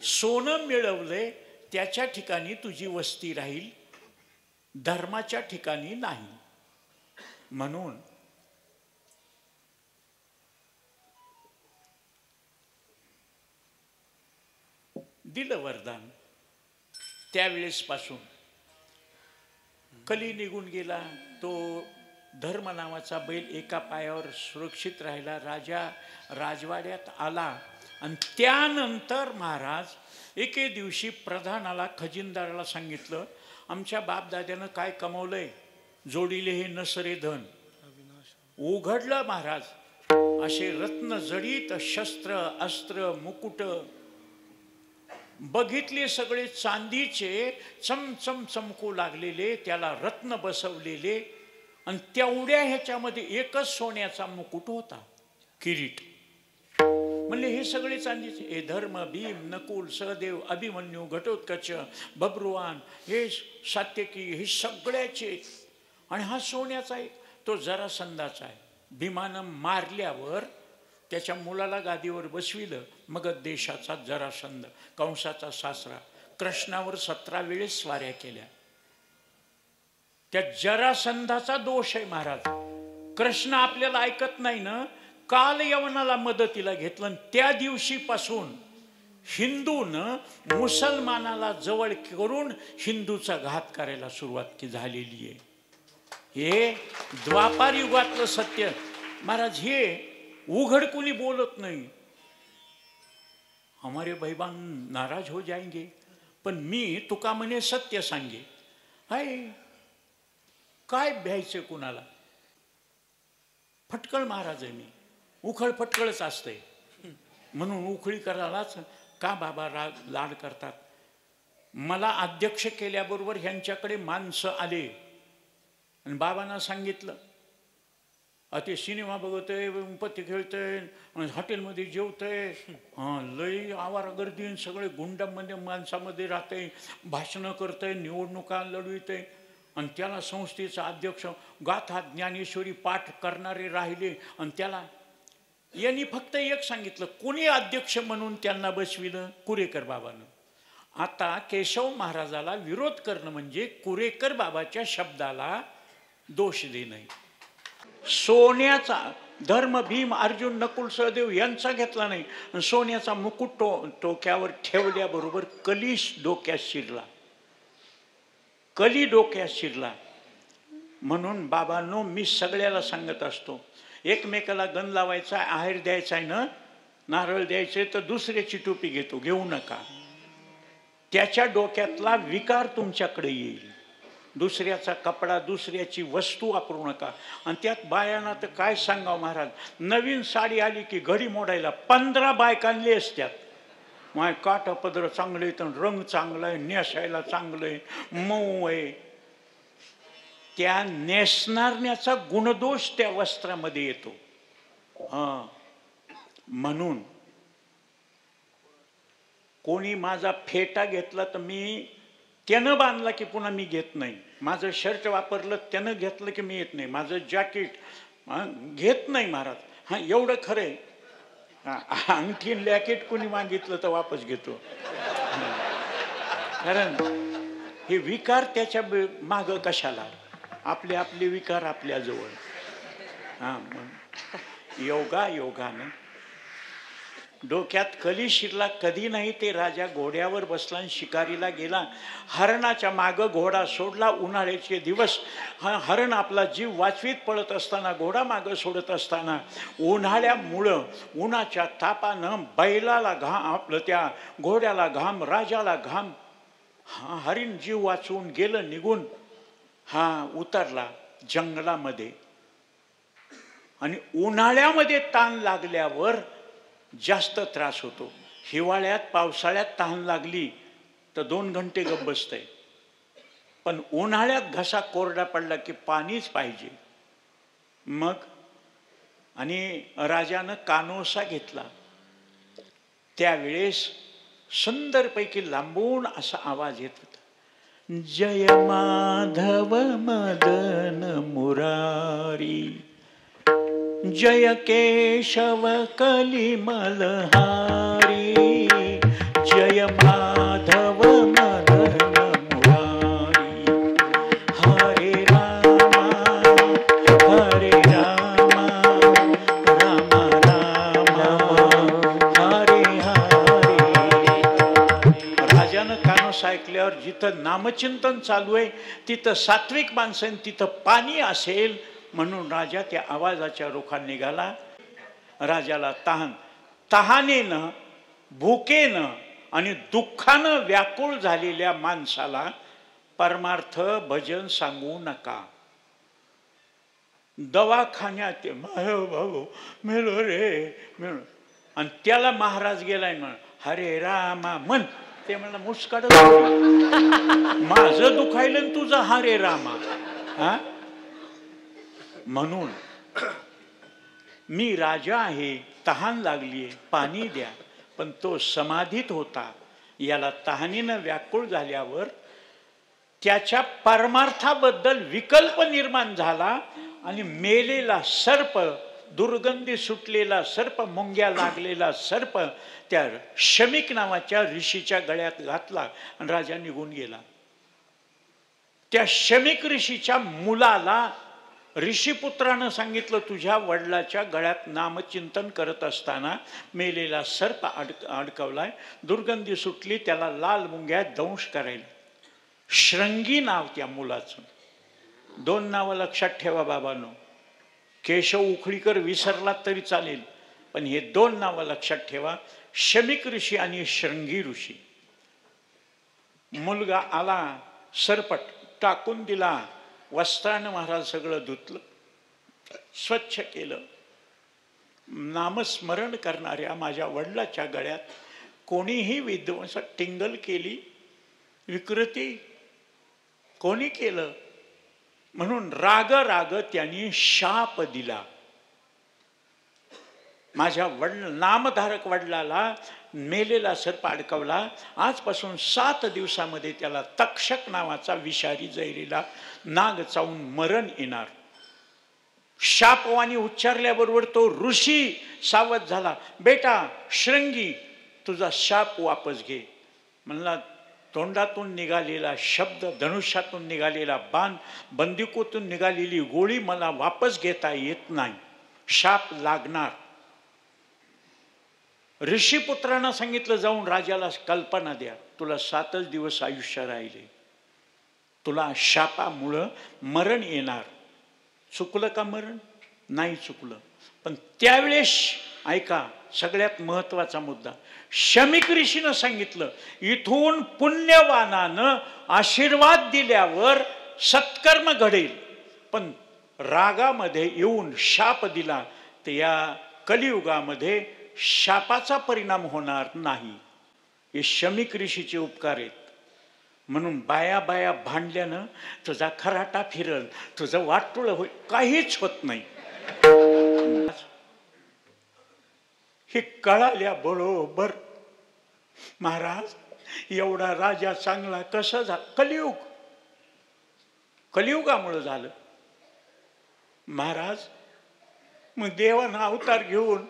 सोनं मिळवलंय त्याच्या ठिकाणी तुझी वस्ती राहील, धर्माच्या ठिकाणी नाही. म्हणून दिलं वरदान. त्यावेळेसपासून कली निघून गेला. तो धर्म नावाचा बैल एका पायावर सुरक्षित राहिला. राजा राजवाड्यात आला. आणि त्यानंतर महाराज एके दिवशी प्रधानाला, खजिनदाराला सांगितलं, आमच्या बापदाद्यानं काय कमवलंय, जोडीले हे नसरे धन. उघडलं महाराज, असे रत्न जडित शस्त्र, अस्त्र, मुकुट बघितले, सगळे चांदीचे चमचम चमकू लागलेले, त्याला रत्न बसवलेले. आणि तेवढ्या ह्याच्यामध्ये एकच सोन्याचा मुकुट होता, किरीट. म्हणले हे सगळे चांदीचे. हे धर्म, भीम, नकुल, सहदेव, अभिमन्यू, घटोत्कच, बब्रुवान, हे सात्यकी, हे सगळ्याचे. आणि हा सोन्याचा आहे. तो जरासंधाचा आहे. भीमानं मारल्यावर त्याच्या मुलाला गादीवर बसविलं. मगध देशाचा जरासंध, कंसाचा सासरा, कृष्णावर 17 वेळेस स्वाऱ्या केल्या. त्या जरासंधाचा दोष आहे महाराज. कृष्ण आपल्याला ऐकत नाही ना. काल यवनाला मदतीला घेतलं. त्या दिवशीपासून हिंदूनं मुसलमानाला जवळ करून हिंदूचा घात करायला सुरुवात झालेली आहे. हे द्वापार युगातलं सत्य महाराज. हे उघड कोणी बोलत नाही. हमारे भाईबान नाराज हो जाएंगे, पण मी तुका म्हणे सत्य सांगे. हाय, काय भ्यायचं कुणाला. फटकळ महाराज आहे मी. उखळ फटकळच असते. म्हणून उखळी करायलाच का बाबा लाड करतात. मला अध्यक्ष केल्याबरोबर ह्यांच्याकडे माणसं आले आणि बाबांना सांगितलं, ते सिनेमा बघतोय, पत्ते खेळतोय, हॉटेलमध्ये जेवतोय, लई आवारा गर्दी, सगळे गुंडामध्ये माणसामध्ये राहते, भाषणं करतंय, निवडणुका लढवितंय. आणि त्याला संस्थेचा अध्यक्ष, गाथा ज्ञानेश्वरी पाठ करणारे राहिले. आणि त्याला यांनी फक्त एक सांगितलं, कोणी अध्यक्ष म्हणून त्यांना बसविलं? कुरेकर बाबानं. आता केशव महाराजाला विरोध करणं म्हणजे कुरेकर बाबाच्या शब्दाला दोष देणं. सोन्याचा धर्म, भीम, अर्जुन, नकुल, सहदेव यांचा घेतला नाही. सोन्याचा मुकुट टोक्यावर ठेवल्याबरोबर कली डोक्यात शिरला. कली डोक्यात शिरला. म्हणून बाबांनो, मी सगळ्याला सांगत असतो, एकमेकाला गण लावायचा, आहेर द्यायचा आहे ना, नारळ द्यायचे, तर दुसऱ्याची टोपी घेतो, घेऊ नका. त्याच्या डोक्यातला विकार तुमच्याकडे येईल. दुसऱ्याचा कपडा, दुसऱ्याची वस्तू वापरू नका. आणि त्यात बायांना तर काय सांगावं महाराज, नवीन साडी आली की घडी मोडायला 15 बायकांले असतात. माय काठ पदर चांगलं आहे, तर रंग चांगला आहे, नेसायला चांगलं आहे, मऊ आहे. त्या नेसणाऱ्याचा गुणदोष त्या वस्त्रामध्ये येतो. म्हणून कोणी माझा फेटा घेतला तर मी त्यानं बांधला की पुन्हा मी घेत नाही. माझं शर्ट वापरलं त्यानं घेतलं की मी येत नाही. माझं जॅकेट घेत नाही महाराज. हां, एवढं खरं आहे. अंगठी लॅकेट कोणी मागितलं तर वापस घेतो. कारण हे विकार त्याच्या मागं कशाला? आपले आपले विकार आपल्याजवळ. हां, योगानं डोक्यात कली शिरला कधी नाही. ते राजा घोड्यावर बसला आणि शिकारीला गेला. हरणाच्या मागं घोडा सोडला. उन्हाळ्याचे दिवस, हरण आपला जीव वाचवीत पळत असताना, घोडा मागं सोडत असताना, उन्हाळ्यामुळं, उन्हाच्या तापानं बैलाला घाम, आपलं त्या घोड्याला घाम, राजाला घाम, हरिण जीव वाचवून गेलं निघून. उतरला जंगलामध्ये. आणि उन्हाळ्यामध्ये ताण लागल्यावर जास्त त्रास होतो. हिवाळ्यात, पावसाळ्यात तहान लागली तर 2 घंटे गप्प बसतंय. पण उन्हाळ्यात घसा कोरडा पडला की पाणीच पाहिजे. मग आणि राजानं कानोसा घेतला. त्यावेळेस सुंदरपैकी लांबून असा आवाज येत होता, जय माधव मदन मुरारी, जय केशव कलिमलहारी, जय माधव मदन मुरारी, हरे रामा हरे रामा, राम राम हरे हरे. राजानं कानोस ऐकल्यावर जिथं नामचिंतन चालू आहे तिथं सात्विक माणसं, तिथं पाणी असेल म्हणून राजा त्या आवाजाच्या रोखात निघाला. राजाला तहानेनं, भुकेनं आणि दुःखानं व्याकुळ झालेल्या माणसाला परमार्थ भजन सांगू नका. दवाखान्यात भाऊ मेलो रे मेलो, आणि त्याला महाराज गेलाय म्हण, हरे रामा म्हण. ते म्हणलं मुस्काड माझं दुखायलं तुझं हरे रामा. म्हणून मी राजा आहे, तहान लागली आहे, पाणी द्या. पण तो समाधीत होता. याला तहानीनं व्याकुळ झाल्यावर त्याच्या परमार्थाबद्दल विकल्प निर्माण झाला आणि मेलेला सर्प, दुर्गंधी सुटलेला सर्प, मुंग्या लागलेला सर्प त्या शमिक नावाच्या ऋषीच्या गळ्यात घातला आणि राजा निघून गेला. त्या शमिक ऋषीच्या मुलाला ऋषीपुत्रानं सांगितलं, तुझ्या वडिलाच्या गळ्यात नामचिंतन करत असताना मेलेला सर्प अडकवलाय, दुर्गंधी सुटली, त्याला लाल मुंग्या दंश करायला. श्रंगी नाव त्या मुलाचं. 2 नावं लक्षात ठेवा बाबांनो. केशव उखळीकर विसरला तरी चालेल, पण हे 2 नावं लक्षात ठेवा, शमिक ऋषी आणि श्रंगी ऋषी. मुलगा आला, सरपट टाकून दिला, वस्त्रानं महाराज सगळं धुतलं, स्वच्छ केलं. नामस्मरण करणाऱ्या माझ्या वडिलाच्या गळ्यात कोणीही विध्वंस टिंगल केली, विकृती कोणी केलं म्हणून राग त्यांनी शाप दिला. माझ्या नामधारक वडिलाला मेलेला सर्प अडकवला. आजपासून 7 दिवसामध्ये त्याला तक्षक नावाचा विषारी जैरीला नाग चावून मरण येणार. शापवाणी उच्चारल्याबरोबर तो ऋषी सावध झाला. बेटा श्रंगी, तुझा शाप वापस घे. म्हणला, तोंडातून निघालेला शब्द, धनुष्यातून निघालेला बाण, बंदुकीतून निघालेली गोळी मला वापस घेता येत नाही. शाप लागणार. ऋषीपुत्रांना सांगितलं, जाऊन राजाला कल्पना द्या, तुला 7च दिवस आयुष्य राहिले, तुला शापामुळं मरण येणार. चुकलं का मरण? नाही चुकलं. पण त्यावेळेस ऐका, सगळ्यात महत्वाचा मुद्दा, शमीक ऋषीनं सांगितलं, इथून पुण्यवानानं आशीर्वाद दिल्यावर सत्कर्म घडेल, पण रागामध्ये येऊन शाप दिला तर या कलियुगामध्ये शापाचा परिणाम होणार नाही. हे शमीक ऋषीचे उपकार आहेत. म्हणून बाया बाया भांडल्यानं तुझा खराटा फिरल, तुझं वाटोळं होईल, काहीच होत नाही. हे कळाल्या बरोबर महाराज एवढा राजा चांगला कसा झाला? कलियुगामुळे झालं महाराज. मग देवानं अवतार घेऊन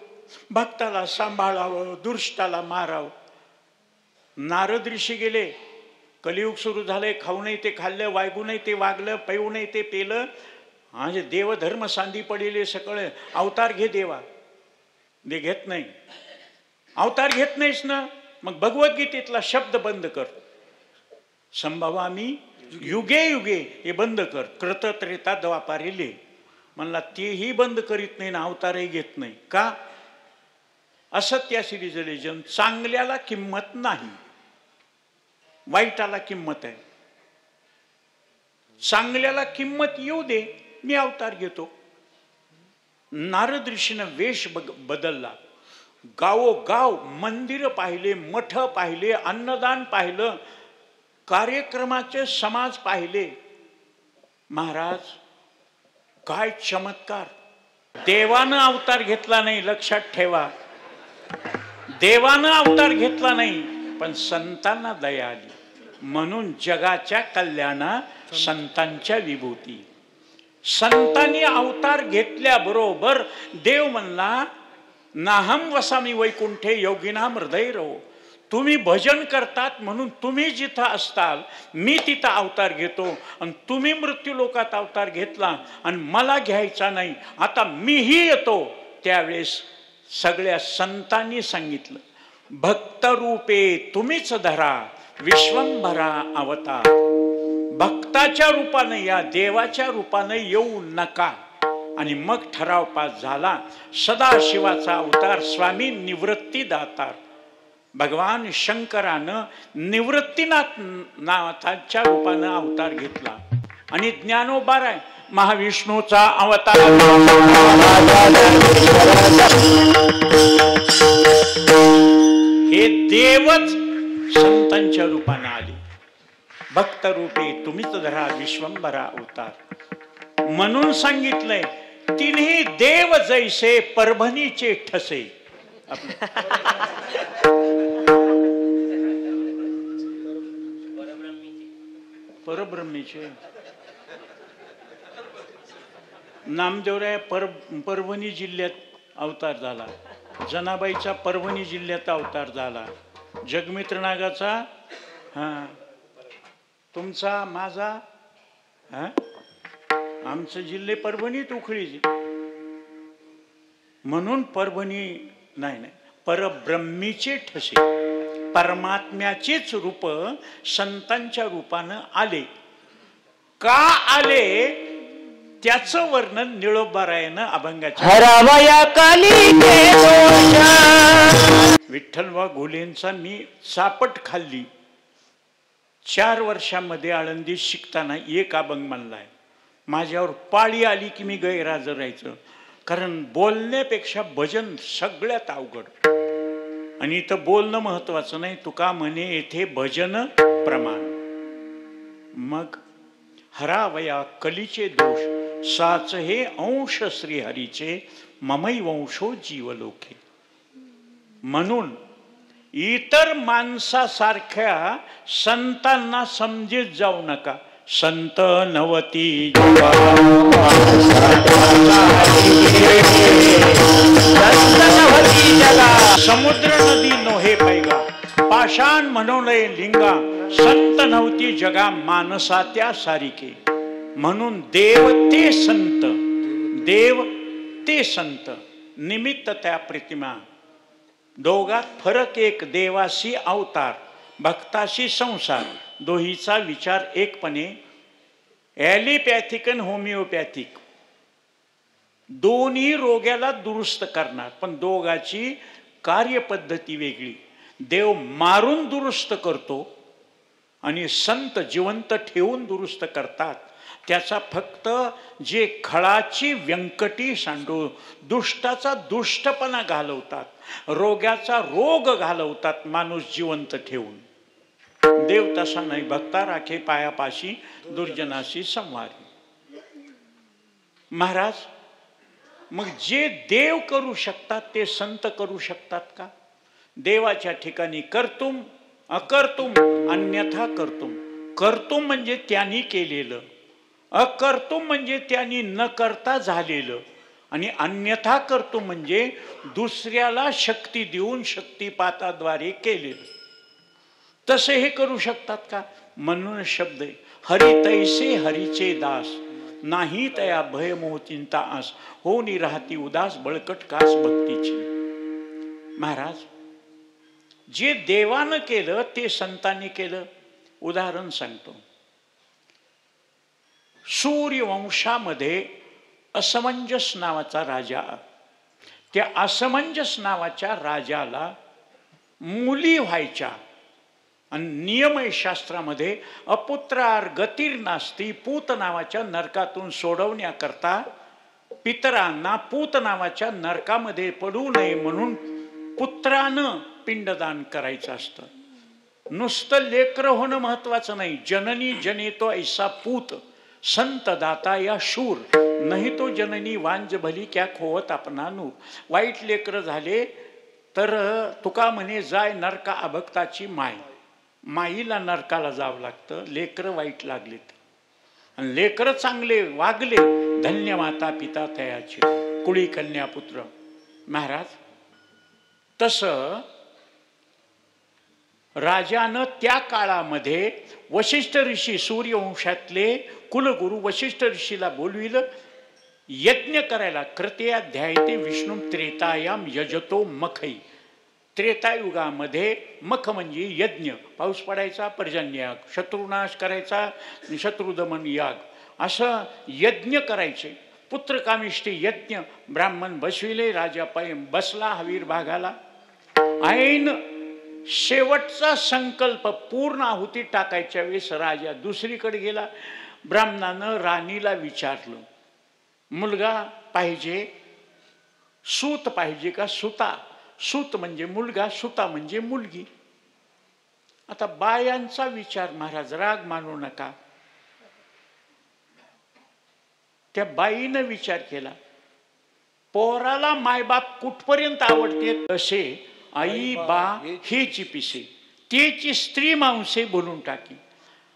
भक्ताला सांभाळावं, दुष्टाला मारावं. नारद ऋषी गेले, कलियुग सुरू झालंय, खाऊ नाही ते खाल्लं, वागू नाही ते वागलं, पेऊ नाही ते पेलं, म्हणजे देवधर्म सांदी पडेले सगळे. अवतार घे देवा. ते घेत नाही. अवतार घेत नाहीस ना, मग भगवद्गीतेतला शब्द बंद कर. संभवामी युगे युगे हे बंद कर. कृत त्रेता द्वापारेले म्हणला, तेही बंद करीत नाही ना अवतारही घेत नाही. का? असत्यासी रिजन. चांगल्याला किंमत नाही, वाईटाला किंमत आहे. चांगल्याला किंमत येऊ दे, मी अवतार घेतो. नारद ऋषीनं वेश बदलला. गावोगाव मंदिर पाहिले, मठ पाहिले, अन्नदान पाहिलं, कार्यक्रमाचे समाज पाहिले. महाराज काय चमत्कार! देवानं अवतार घेतला नाही, लक्षात ठेवा. देवानं अवतार घेतला नाही, पण संतांना दया आली. म्हणून जगाच्या कल्याणात संतांच्या विभूती. संतांनी अवतार घेतल्याबरोबर देव म्हणला, नाहम वसामी वैकुंठे योगिनाम हृदय रहो. तुम्ही भजन करतात म्हणून तुम्ही जिथं असताल मी तिथं अवतार घेतो, आणि तुम्ही मृत्यू लोकात अवतार घेतला आणि मला घ्यायचा नाही, आता मीही येतो. त्यावेळेस सगळ्या संतांनी सांगितलं, भक्तरूपे तुम्हीच धरा विश्वंभरा अवतार. भक्ताच्या रूपाने या, देवाच्या रूपाने येऊ नका. आणि मग ठराव पास झाला. सदाशिवाचा अवतार स्वामी निवृत्तीदातार. भगवान शंकरानं निवृत्तीनाथ नाथाच्या रूपानं अवतार घेतला. आणि ज्ञानोबाराय महाविष्णूचा अवतार. हे देवच संतांच्या रूपानं आले. भक्त रूपे तुम्हीच धरा विश्वंभरा अवतार. म्हणून सांगितलंय, तिन्ही देव जैसे परभणीचे ठसे. परब्रह्मीचे नामदेवराय परभणी जिल्ह्यात अवतार झाला. जनाबाईचा परभणी जिल्ह्यात अवतार झाला. जगमित्र नागाचा तुमचा माझा आमचं जिल्हे परभणीत उखळी. म्हणून परभणी नाही, परब्रह्मीचे ठसे. परमात्म्याचेच रूप संतांच्या रूपानं आले. का आले त्याचं वर्णन निळोबारायानं अभंगाच्या विठ्ठलबा घोलेंचा मी चापट खाल्ली. 4 वर्षामध्ये आळंदीत शिकताना एक अभंग म्हणलाय. माझ्यावर पाळी आली की मी गैरहजर राहायचं, कारण बोलण्यापेक्षा भजन सगळ्यात अवघड. आणि इथं बोलणं महत्वाचं नाही. तुका म्हणे येथे भजन प्रमाण. मग हरावया कलीचे दोष, साच हे अंश श्रीहरीचे, ममै वंशो जीवलोके. म्हणून इतर माणसासारख्या संतांना समजीत जाऊ नका. संत नवती समुद्र नदी नोहे पैगा, पाषाण म्हणवले लिंगा. संत नव्हती जगा मानसा त्या सारिके. म्हणून देव ते संत, देव ते संत, निमित्त त्या प्रतिमा. दोघात फरक एक. देवाशी अवतार, भक्ताशी संसार. दोहीचा विचार एकपणे ॲलिपॅथिक आणि होमिओपॅथिक दोन्ही रोग्याला दुरुस्त करणार, पण दोघाची कार्यपद्धती वेगळी. देव मारून दुरुस्त करतो आणि संत जिवंत ठेवून दुरुस्त करतात. त्याचा फक्त जे खळाची व्यंकटी सांडू, दुष्टाचा दुष्टपणा घालवतात, रोग्याचा रोग घालवतात माणूस जिवंत ठेवून. देव तसा नाही. भक्ता राखे पायापाशी दुर्जनाशी संवारी. महाराज, मग जे देव करू शकतात ते संत करू शकतात का? देवाच्या ठिकाणी कर्तुम अकर्तुम अन्यथा कर्तुम. कर्तुम म्हणजे त्यांनी केलेलं, अकर्तुम म्हणजे त्यांनी न करता झालेलं, आणि अन्यथा कर्तुम म्हणजे दुसऱ्याला शक्ती देऊन शक्तिपाताद्वारे केलेलं. तसे हे करू शकतात का? म्हणून शब्द आहे, हरी तैसे हरीचे दास, नाही तया भयमोह चिंता आस, होनी राहती उदास बळकट कास भक्तीची. महाराज, जे देवानं केलं ते संतांनी केलं. उदाहरण सांगतो. सूर्यवंशामध्ये असमंजस नावाचा राजा, त्या असमंजस नावाच्या राजाला मुली व्हायच्या, आणि नियमशास्त्रामध्ये अपुत्रार गतीर नास्ती, पूत नावाच्या नरकातून सोडवण्याकरता पितरांना पूत नावाच्या नरकामध्ये पडू नये म्हणून पुत्रानं पिंडदान करायचं असतं. नुसतं लेकरं होणं महत्वाचं नाही. जननी जनेतो ऐसा पूत, संत दाता या शूर, नाही तो जननी वांज भली क्या खोवत आपणा नूर. वाईट लेकरं झाले तर तुका म्हणे जाय नरका अभक्ताची माय. माईला नरकाला जावं लागतं. लेकरं वाईट लागलेत, आणि लेकरं चांगले वागले, धन्य माता पिता तयाचे, कुळी कन्या पुत्र. महाराज, तसं राजानं त्या काळामध्ये वशिष्ठ ऋषी, सूर्यवंशातले कुलगुरू वशिष्ठ ऋषीला बोलविलं यज्ञ करायला. कृतयाध्यायते विष्णू त्रेतायाम यजतो मखई. त्रेतायुगामध्ये मख म्हणजे यज्ञ, पाऊस पडायचा पर्जन्य याग, शत्रुनाश करायचा शत्रुदमन याग, असं यज्ञ करायचे. पुत्रकामिष्टी यज्ञ ब्राह्मण बसविले. राजा बसला हवीर भागाला. ऐन शेवटचा संकल्प पूर्ण आहुती टाकायच्या वेळेस राजा दुसरीकडे गेला. ब्राह्मणानं राणीला विचारलं, मुलगा पाहिजे, सूत पाहिजे का सुता? सूत म्हणजे मुलगा, सुता म्हणजे मुलगी. आता बायांचा विचार, महाराज राग मानू नका, त्या बाईनं विचार केला. पोराला मायबाप कुठपर्यंत आवडते तसे आई बा हे चिपिसे, तेची स्त्री मांसे बोलून टाकी.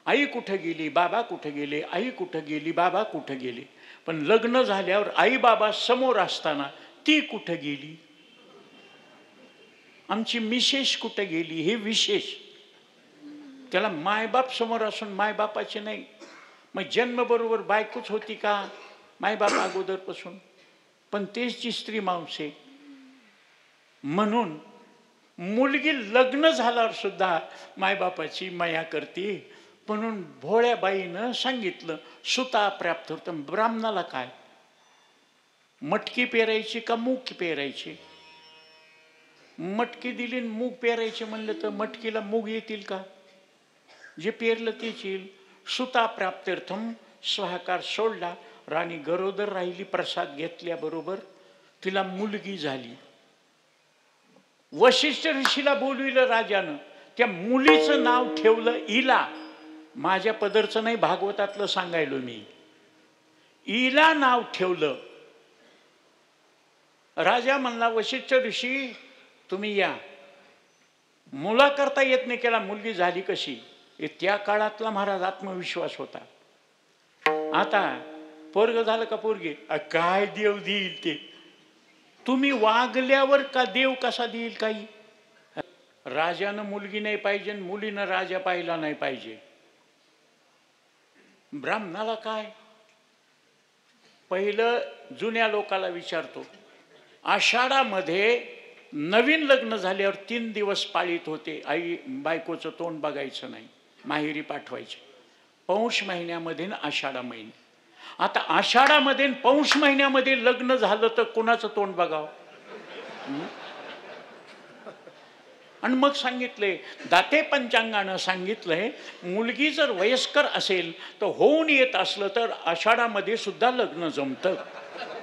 आई कुठं गेली, बाबा कुठं गेले, आई कुठं गेली, बाबा कुठं गेले. पण लग्न झाल्यावर आई बाबा समोर असताना ती कुठं गेली, आमची मिसेस कुठं गेली, हे विशेष. त्याला मायबाप समोर असून मायबापाचे नाही. मग जन्म बरोबर बायकोच होती का मायबाप अगोदरपासून? पण तेची स्त्री मांसे. म्हणून मुलगी लग्न झाल्यावर सुद्धा मायबापाची माया करते. म्हणून भोळ्या बाईनं सांगितलं सुता प्राप्त होतं. ब्राह्मणाला काय, मटकी पेरायची का मूग पेरायची? मटकी दिली मूग पेरायचे म्हणलं तर मटकीला मूग येतील का? जे पेरलं तेच येईल. सुता प्राप्त्यर्थम स्वाहाकार सोडला. राणी गरोदर राहिली. प्रसाद घेतल्याबरोबर तिला मुलगी झाली. वशिष्ठ ऋषीला बोलविलं राजानं. त्या मुलीचं नाव ठेवलं इला. माझ्या पदरचं नाही, भागवतातलं सांगायलो मी. इला नाव ठेवलं. राजा म्हणला वशिष्ठ ऋषी तुम्ही या. मुलाकरता येत नाही केला, मुलगी झाली कशी? त्या काळातला महाराज आत्मविश्वास होता. आता पोरग झालं का पोरगी, काय देव देईल ते. तुम्ही वागल्यावर का देव कसा देईल काही? राजानं मुलगी नाही पाहिजे, मुलीनं राजा पाहिला नाही पाहिजे. ब्राह्मणाला काय? पहिलं जुन्या लोकाला विचारतो. आषाढामध्ये नवीन लग्न झाल्यावर 3 दिवस पाळीत होते. आई बायकोचं तोंड बघायचं नाही, माहेरी पाठवायचे. पौष महिन्यामध्ये न आषाढा महिने. आता आषाढामध्ये न पौष महिन्यामध्ये लग्न झालं तर कोणाचं तोंड बघावं? आणि मग सांगितले, दाते पंचांगानं सांगितलंय, मुलगी जर वयस्कर असेल तर होऊन येत असलं तर आषाढामध्ये सुद्धा लग्न जमतं,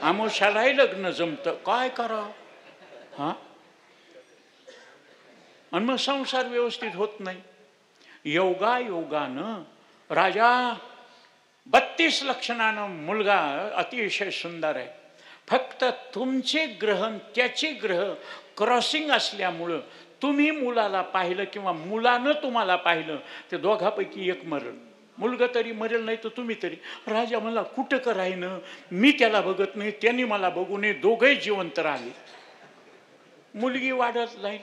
आमोशालाही लग्न जमतं. काय करावं? हा, आणि मग संसार व्यवस्थित होत नाही. योगानं राजा 32 लक्षणानं मुलगा अतिशय सुंदर आहे. फक्त तुमचे ग्रह त्याचे ग्रह क्रॉसिंग असल्यामुळं तुम्ही मुलाला पाहिलं किंवा मुलानं तुम्हाला पाहिलं ते दोघापैकी एक मरण. मुलगा तरी मरेल, नाही तर तुम्ही तरी. राजा मला कुठं करायनं, मी त्याला बघत नाही, त्यांनी मला बघू नये, दोघंही जिवंत राहिले. मुलगी वाढत जाईल,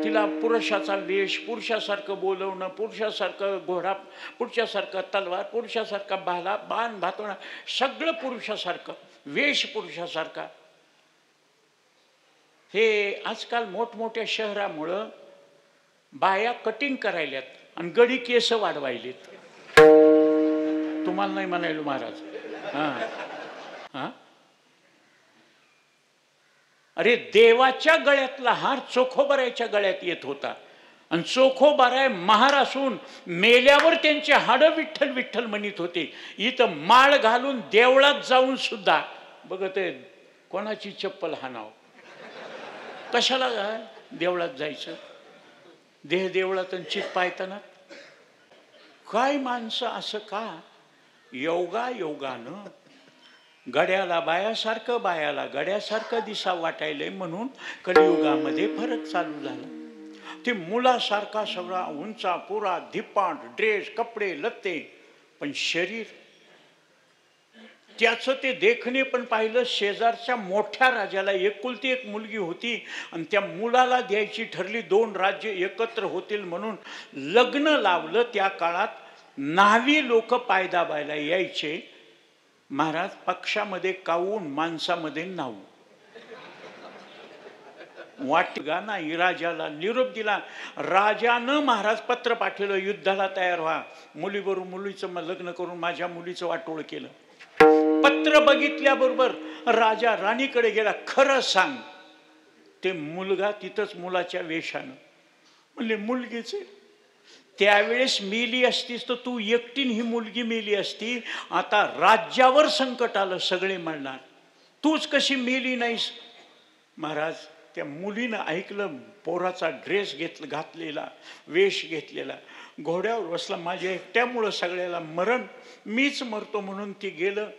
तिला पुरुषाचा वेश, पुरुषासारखं बोलवणं, पुरुषासारखं घोडा, पुरुषासारखं तलवार, पुरुषासारखा भाला, बाण भातवणं, सगळं पुरुषासारखं, वेश पुरुषासारखा. हे आजकाल मोठमोठ्या शहरामुळं बाया कटिंग करायल्यात आणि गडी केस वाढवायलेत. तुम्हाला नाही म्हणायलो महाराज. हां हां, अरे देवाच्या गळ्यातला हार चोखोबारायच्या गळ्यात येत होता आणि चोखोबाराय महार असून मेल्यावर त्यांचे हाडं विठ्ठल विठ्ठल म्हणत होते. इथं माळ घालून देवळात जाऊन सुद्धा बघत कोणाची चप्पल हाणाव, कशाला देवळात जायचं? देह देवळात चित पायताना. काय माणसं असं का? योगानं गड्याला बायासारखं, बायाला गड्यासारखं दिसा वाटायलंय म्हणून कलियुगामध्ये फरक चालू झाला. ते मुलासारखा सगळा उंचा पुरा धिप्पाट ड्रेस, कपडे लत्ते, पण शरीर त्याचं ते देखणे पण पाहिलं. शेजारच्या मोठ्या राजाला एकुलती एक मुलगी होती आणि त्या मुलाला द्यायची ठरली. 2 राज्य एकत्र होतील म्हणून लग्न लावलं. त्या काळात न्हावी लोक पाय दाबायला यायचे. महाराज पक्षामध्ये काऊन, माणसामध्ये नाऊ. वाटगा नाही, राजाला निरोप दिला. राजानं महाराज पत्र पाठवलं, युद्धाला तयार व्हा, मुलीबरोबर मुलीचं लग्न करून माझ्या मुलीचं वाटोळ केलं. पत्र बघितल्याबरोबर राजा राणीकडे गेला. खरं सांग, ते मुलगा तिथंच मुलाच्या वेशानं. म्हणले मुलगीच त्यावेळेस मेली असतीस तर तू एकटीन ही मुलगी मेली असती. आता राज्यावर संकट आलं, सगळे म्हणणार तूच कशी मेली नाहीस. महाराज त्या मुलीनं ऐकलं, पोराचा ड्रेस घातलेला, वेश घेतलेला, घोड्यावर बसला. माझ्या एकट्यामुळं सगळ्याला मरण, मीच मरतो म्हणून ती गेलं.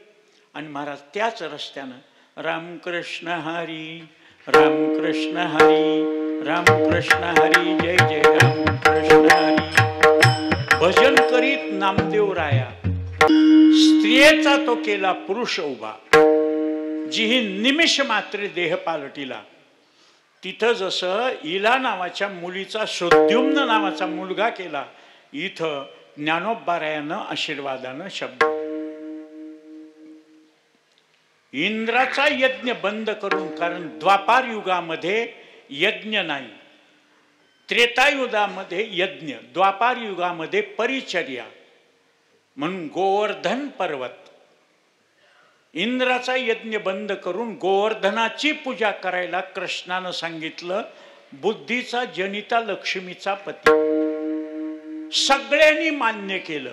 आणि महाराज त्याच रस्त्यानं रामकृष्ण हरी, रामकृष्ण हरी, रामकृष्ण हरी, जय जय रामकृष्ण हरी भजन करीत नामदेव राया. स्त्रियेचा तो केला पुरुष उभा, जी निमिष मात्र देह पालटिला. तिथं जसं इला नावाच्या मुलीचा सुद्युम्न नावाचा मुलगा केला, इथं ज्ञानोबारायानं आशीर्वादानं शब्द. इंद्राचा यज्ञ बंद करून, कारण द्वापार युगामध्ये यज्ञ नाही, त्रेतायुगामध्ये यज्ञ, द्वापार युगामध्ये परिचर्या, म्हणून गोवर्धन पर्वत. इंद्राचा यज्ञ बंद करून गोवर्धनाची पूजा करायला कृष्णानं सांगितलं. बुद्धीचा जनिता लक्ष्मीचा पती. सगळ्यांनी मान्य केलं.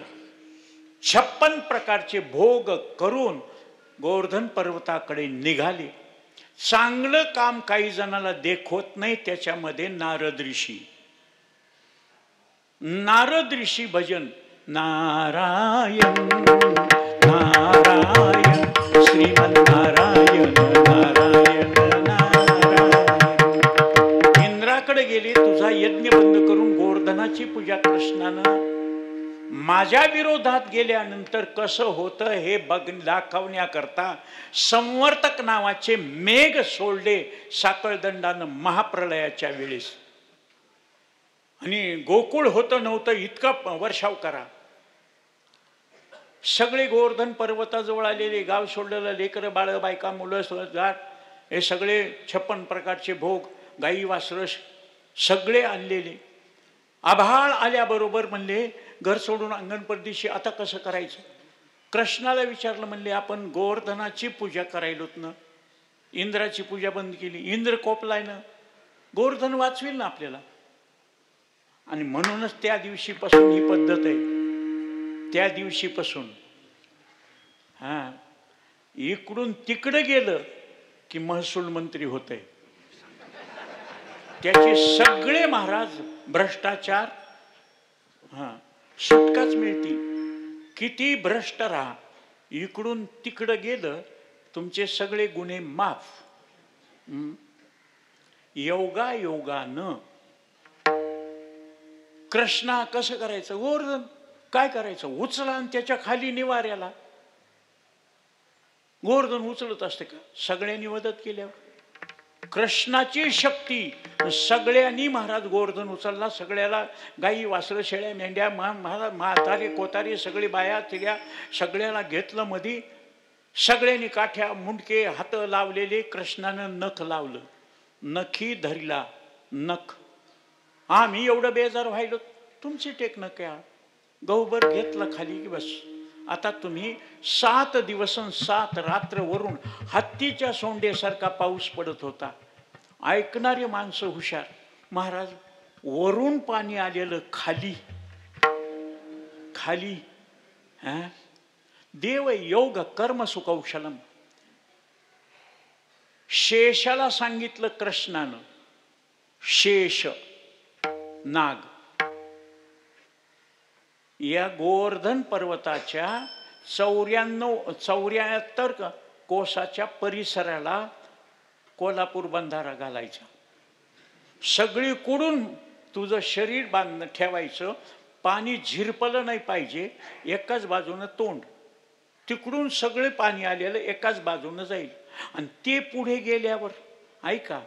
56 प्रकारचे भोग करून गोवर्धन पर्वताकडे निघाले. चांगलं काम काही जणाला देखवत नाही, त्याच्यामध्ये नारद ऋषी. नारद ऋषी भजन नारायण नारायण श्रीमन्नारायण नारायण नारायण. इंद्राकडे गेले, तुझा यज्ञ बंद करून गोवर्धनाची पूजा कृष्णानं. माझ्या विरोधात गेल्यानंतर कसं होतं हे दाखवण्याकरता संवर्तक नावाचे मेघ सोडले साकळदंडानं महाप्रलयाच्या वेळेस. आणि गोकुळ होतं नव्हतं इतका वर्षाव करा. सगळे गोवर्धन पर्वताजवळ आलेले, गाव सोडलेलं, लेकरं बाळ बायका मुलं जात, हे सगळे 56 प्रकारचे भोग, गाई वासरं सगळे आणलेले. आभाळ आल्याबरोबर म्हणले घर सोडून अंगण परदेशी, आता कसं करायचं? कृष्णाला विचारलं, म्हणले आपण गोवर्धनाची पूजा करायलोत ना, इंद्राची पूजा बंद केली, इंद्र कोपलाय ना, गोवर्धन वाचविल ना आपल्याला. आणि म्हणूनच त्या दिवशीपासून ही पद्धत आहे. त्या दिवशीपासून इकडून तिकडे गेलं की महसूल मंत्री होते. त्याचे सगळे महाराज भ्रष्टाचार, सुटकाच मिळती. किती भ्रष्ट राहा, इकडून तिकडं गेलं तुमचे सगळे गुन्हे माफ. योगा योगानं कृष्णा कसं करायचं? गोवर्धन काय करायचं? उचला आणि त्याच्या खाली निवाऱ्याला. गोवर्धन उचलत असते का? सगळ्यांनी मदत केल्यावर कृष्णाची शक्ती. सगळ्यांनी महाराज गोवर्धन उचलला. सगळ्याला गाई वासरं शेळ्या मेंढ्या म्हातारे कोतारे सगळी बाया तिल्या सगळ्याला घेतलं मधी. सगळ्यांनी काठ्या मुंडके हात लावलेले. कृष्णानं नख लावलं, नखी धरला नख. आम्ही एवढं बेजार व्हायलो, तुमची टेक नख या गहूभर घेतलं खाली की बस. आता तुम्ही 7 दिवस 7 रात्र वरून हत्तीच्या सोंडेसारखा पाऊस पडत होता. ऐकणारे माणसं हुशार. महाराज वरून पाणी आलेलं खाली खाली. देव योग कर्म सुकौशलम. शेषाला सांगितलं कृष्णानं, शेष नाग. या गोवर्धन पर्वताच्या 74 कोसाच्या परिसराला कोल्हापूर बंधारा घालायचा. सगळीकडून तुझं शरीर बांधणं ठेवायचं. पाणी झिरपलं नाही पाहिजे. एकाच बाजूनं तोंड, तिकडून सगळे पाणी आलेलं एकाच बाजूनं जाईल. आणि ते पुढे गेल्यावर ऐका,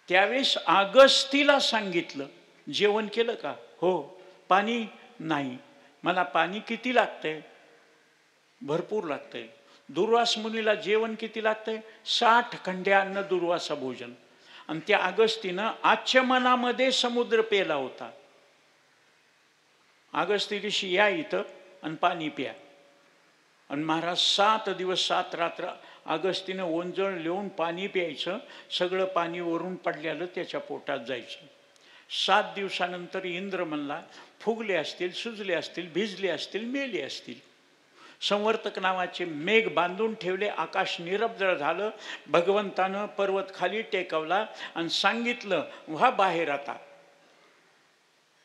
त्यावेळेस अगस्तीला सांगितलं, जेवण केलं का? हो. पाणी नाही. मला पाणी किती लागतंय? भरपूर लागतंय. दुर्वास मुनीला जेवण किती लागतंय? 60 खंड्या अन्न दुर्वासा भोजन. आणि त्या अगस्तीनं आचमनामध्ये समुद्र पेला होता. अगस्ती ऋषी या इथं आणि पाणी प्या. आणि महाराज 7 दिवस 7 रात्र अगस्तीनं ओंजळ लिहून पाणी प्यायचं. सगळं पाणी वरून पडलेलं त्याच्या पोटात जायचं. 7 दिवसानंतर इंद्र म्हणला, फुगले असतील, सुजले असतील, भिजले असतील, मेले असतील. संवर्तक नावाचे मेघ बांधून ठेवले. आकाश निरभ्र झालं. भगवंतानं पर्वत खाली टेकवला आणि सांगितलं, व्हा बाहेर आता.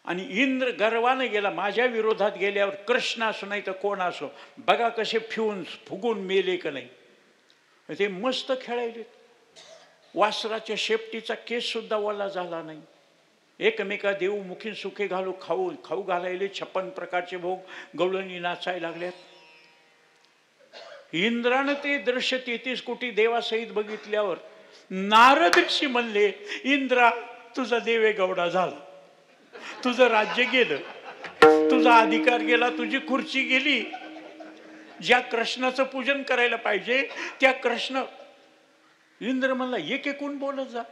आणि इंद्र गर्वानं गेला. माझ्या विरोधात गेल्यावर कृष्ण असो नाही तर कोण असो, बघा कसे फुगून मेले का नाही. ते मस्त खेळायले. वासराच्या शेपटीचा केस सुद्धा ओला झाला नाही. एकमेका देऊ मुखी सुखे घालू खाऊ घालायले. 56 प्रकारचे भोग गवळणी नाचायला लागल्यात. इंद्रानं ते दृश्य 33 कोटी देवासहित बघितल्यावर नारद ऋषी म्हणले, इंद्रा तुझा देवे गवडा झाला, तुझं राज्य गेलं, तुझा अधिकार गेला, तुझी खुर्ची गेली. ज्या कृष्णाचं पूजन करायला पाहिजे त्या कृष्ण. इंद्र म्हणला, एक एकूण बोलत जा.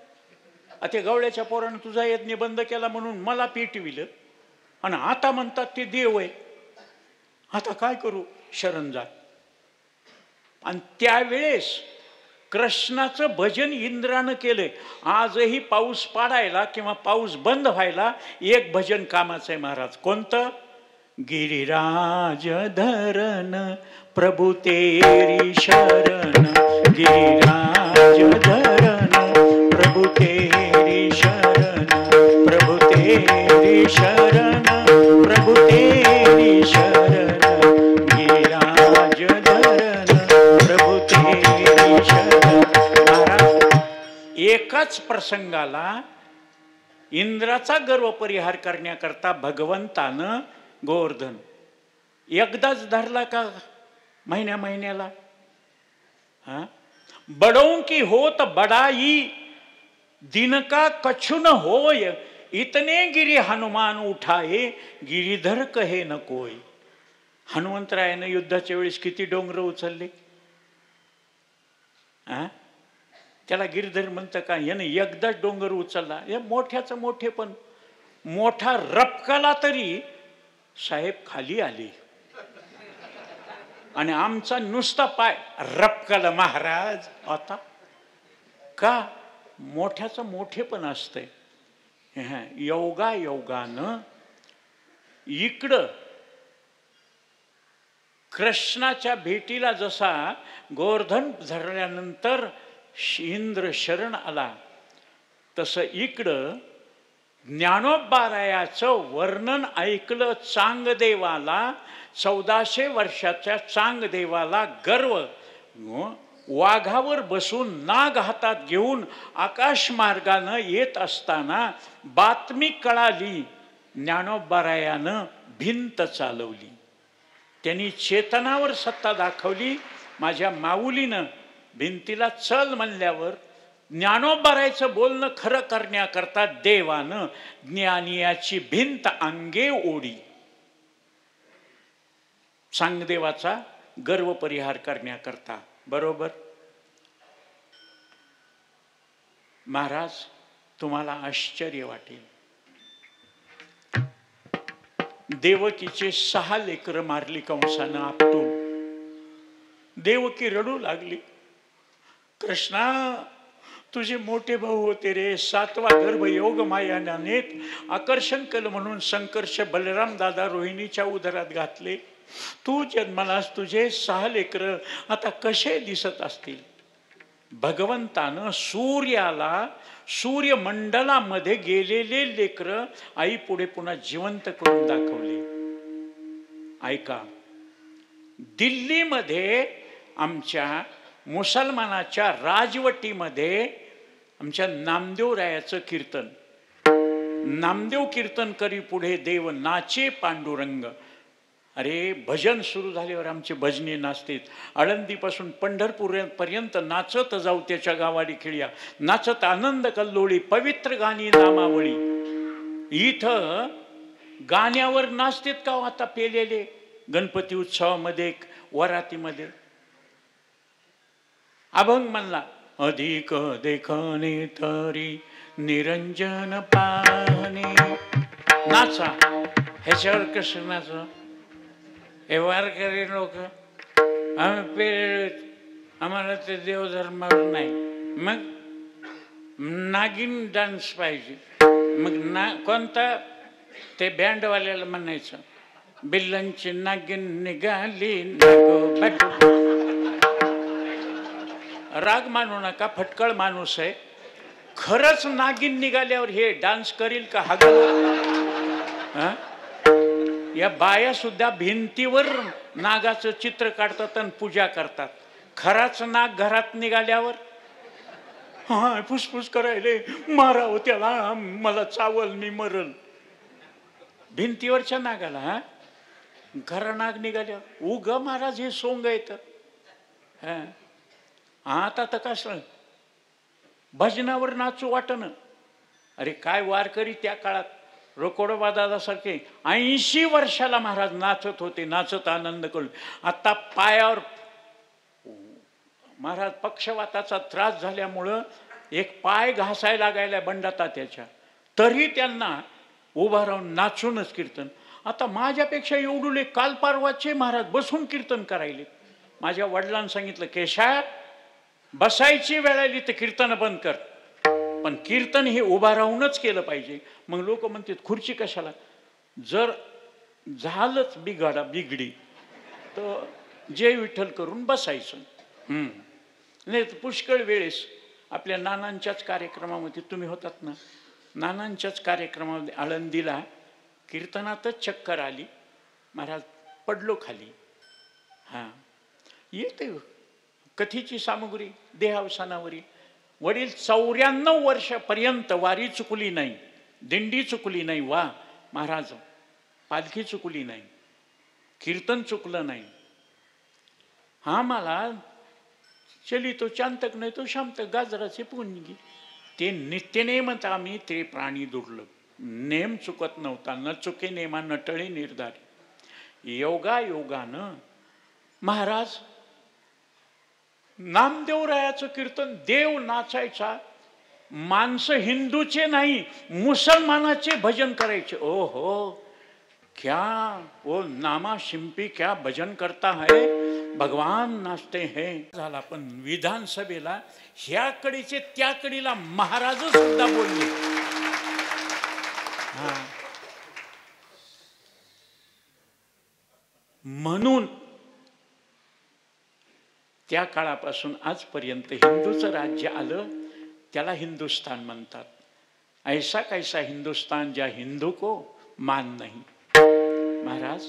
त्या गवळ्याच्या पोरानं तुझा यज्ञ बंद केला म्हणून मला पेटविलं आणि आता म्हणतात ते देव आहे. आता काय करू? शरण जा. आणि त्यावेळेस कृष्णाचं भजन इंद्रानं केलंय. आजही पाऊस पाडायला किंवा पाऊस बंद व्हायला एक भजन कामाचं आहे महाराज. कोणतं? गिरिराज धरण प्रभु तेरी शरण. गिरिराज धरण प्रभु तेरी शरण. प्रभु तेरी शरण. प्रभु तेरी शरण. गिरिराज धरण प्रभु तेरी शरण. एकाच प्रसंगाला इंद्राचा गर्व परिहार करण्याकरता भगवंतानं गोवर्धन एकदाच धरला का महिन्याला? बड़ों की होत बड़ाई दिन का कछु न होय. इतने गिरी हनुमान उठाए गिरीधर कहे न कोय. हनुमंतरायानं युद्धाच्या वेळेस किती डोंगर उचलले. त्याला गिरधर म्हणतं का? याने एकदाच डोंगर उचलला. हे मोठ्याचं मोठे पण मोठा रपकाला तरी साहेब खाली आले आणि आमचा नुसता पाय रपकाला महाराज आता का मोठ्याचं मोठे पण असतंय. योगानं इकडं कृष्णाच्या भेटीला जसा गोवर्धन धरल्यानंतर इंद्र शरण आला तसं इकडं ज्ञानोबारायाचं वर्णन ऐकलं. चांगदेवाला 1400 वर्षाच्या चांगदेवाला गर्व, वाघावर बसून नाग हातात घेऊन आकाश मार्गानं येत असताना बातमी कळाली. ज्ञानोबारायानं भिंत चालवली, त्यांनी चेतनावर सत्ता दाखवली. माझ्या माऊलीनं भिंतीला चल म्हणल्यावर ज्ञानोबारायचं बोलणं खरं करण्याकरता देवानं ज्ञानियाची भिंत अंगे ओढी. चांगदेवाचा गर्व परिहार करण्याकरता. बरोबर. महाराज तुम्हाला आश्चर्य वाटेल, देवकीचे 6 लेकरं मारली कंसानं आपटून. देवकी रडू लागली, कृष्णा तुझे मोठे भाऊ होते रे, 7वा गर्भ योग मायानेत आकर्षण केलं म्हणून संकर्ष बलराम दादा रोहिणीच्या उदरात घातले. तू जन्मालास तुझे 6 लेकरं आता कसे दिसत असतील. भगवंतानं सूर्याला सूर्यमंडलामध्ये गेलेले लेकरं आई पुढे पुन्हा जिवंत करून दाखवले. ऐका, दिल्लीमध्ये आमच्या मुसलमानाच्या राजवटीमध्ये आमच्या नामदेवरायाचं कीर्तन, नामदेव कीर्तन करी पुढे देव नाचे पांडुरंग. अरे भजन सुरू झाल्यावर आमचे भजनी नाचतील. आळंदीपासून पंढरपूर पर्यंत नाचत जाऊ त्याच्या गावाडी खिळ्या, नाचत आनंद कल्लोळी पवित्र गाणी नामावळी. इथं गाण्यावर नाचतेत का आता पेलेले गणपती उत्सवामध्ये वरातीमध्ये. अभंग म्हणला, अधिक देखणे तरी निरंजन पाहणे. नाचा, ह्याच्यावर कसं नाच. हे वारकरी लोक आम्हाला ते देवधर्मावर नाही, मग नागिन डान्स पाहिजे. मग कोणता ते बँडवाल्याला म्हणायचं, बिल्लांची नागिन निघाली. राग मानू नका, फटकळ माणूस आहे. खरंच नागिन निघाल्यावर हे डान्स करील का? हा, या बाया सुद्धा भिंतीवर नागाचं चित्र काढतात आणि पूजा करतात. खराच नाग घरात निघाल्यावर हा फुसफुस करायले, मारावं त्याला, मला चावल, मी मरल. भिंतीवरच्या नागाला हा, खरा नाग निघाल्यावर उग महाराज हे सोंग येत. हा, आता तर कसं भजनावर नाचू वाटणं. अरे काय वारकरी त्या काळात रोकोडोबा दादासारखे 80 वर्षाला महाराज नाचत होते, नाचत आनंद करून. आता पायावर महाराज पक्षवाताचा त्रास झाल्यामुळं एक पाय घासायला लागायला बंडाता त्याच्या, तरी त्यांना उभा राहून नाचूनच कीर्तन. आता माझ्यापेक्षा एवढुले काल परवाचे महाराज बसून कीर्तन करायले. माझ्या वडिलांनी सांगितलं, केशा बसायची वेळ आली तर कीर्तन बंद कर, पण कीर्तन हे उभा राहूनच केलं पाहिजे. मग लोक म्हणतात खुर्ची कशाला. जर झालंच बिघडी तर जय विठ्ठल करून बसायचं. नाही तर पुष्कळ वेळेस आपल्या नानांच्याच कार्यक्रमामध्ये, तुम्ही होतात ना, नानांच्याच कार्यक्रमामध्ये आळंदीला कीर्तनातच चक्कर आली, महाराज पडलो खाली. हां, येते कथेची सामुग्री देहावसानावरील. वडील 94 वर्षापर्यंत वारी चुकली नाही, दिंडी चुकली नाही. वा महाराज, पालखी चुकली नाही, कीर्तन चुकलं नाही. हा मला चली तो चांतक नाही तो शाम तक गाजराचे पुणगी. ते नित्यनेमच आम्ही ते प्राणी दुर्लभ. नेम चुकत नव्हता, न चुके नेमा नटळे निर्धारी. योगानं महाराज नामदेवरायाचं कीर्तन, देव नाचायचा. माणसं हिंदूचे नाही मुसलमानाचे भजन करायचे. ओ हो, क्या वो नामा शिंपी क्या भजन करता है, भगवान नाचते हैं झाला. पण विधानसभेला ह्या कडीचे त्या कडीला महाराज सुद्धा बोलले. म्हणून त्या काळापासून आजपर्यंत हिंदूचं राज्य आलं, त्याला हिंदुस्तान म्हणतात. ऐसा कैसा हिंदुस्तान ज्या हिंदू को मान नाही. महाराज,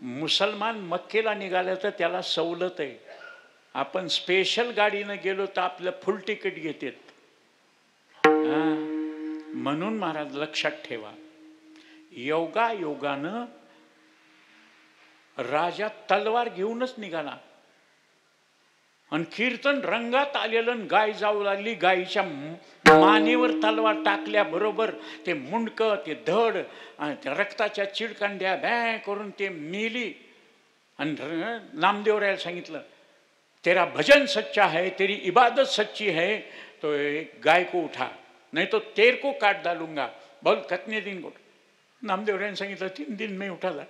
मुसलमान मक्केला निघालं तर त्याला सवलत आहे. आपण स्पेशल गाडीनं गेलो तर आपलं फुल तिकीट घेतात. म्हणून महाराज लक्षात ठेवा, योगायोगानं राजा तलवार घेऊनच निघाला आणि कीर्तन रंगात आलेलं. गाय जाऊ लागली, गायीच्या मानेवर तलवार टाकल्याबरोबर ते मुंडकं, ते धड आणि त्या रक्ताच्या चिडकांड्या बॅ करून ते मेली. आणि नामदेवरायाला सांगितलं, तेरा भजन सच्चा है, तेरी इबादत सच्ची है, तो गाय को उठा, नहीं तो तेर को काट डालूंगा. बोल कितने दिन को? नामदेवरायाने सांगितलं 3 दिन में उठाला.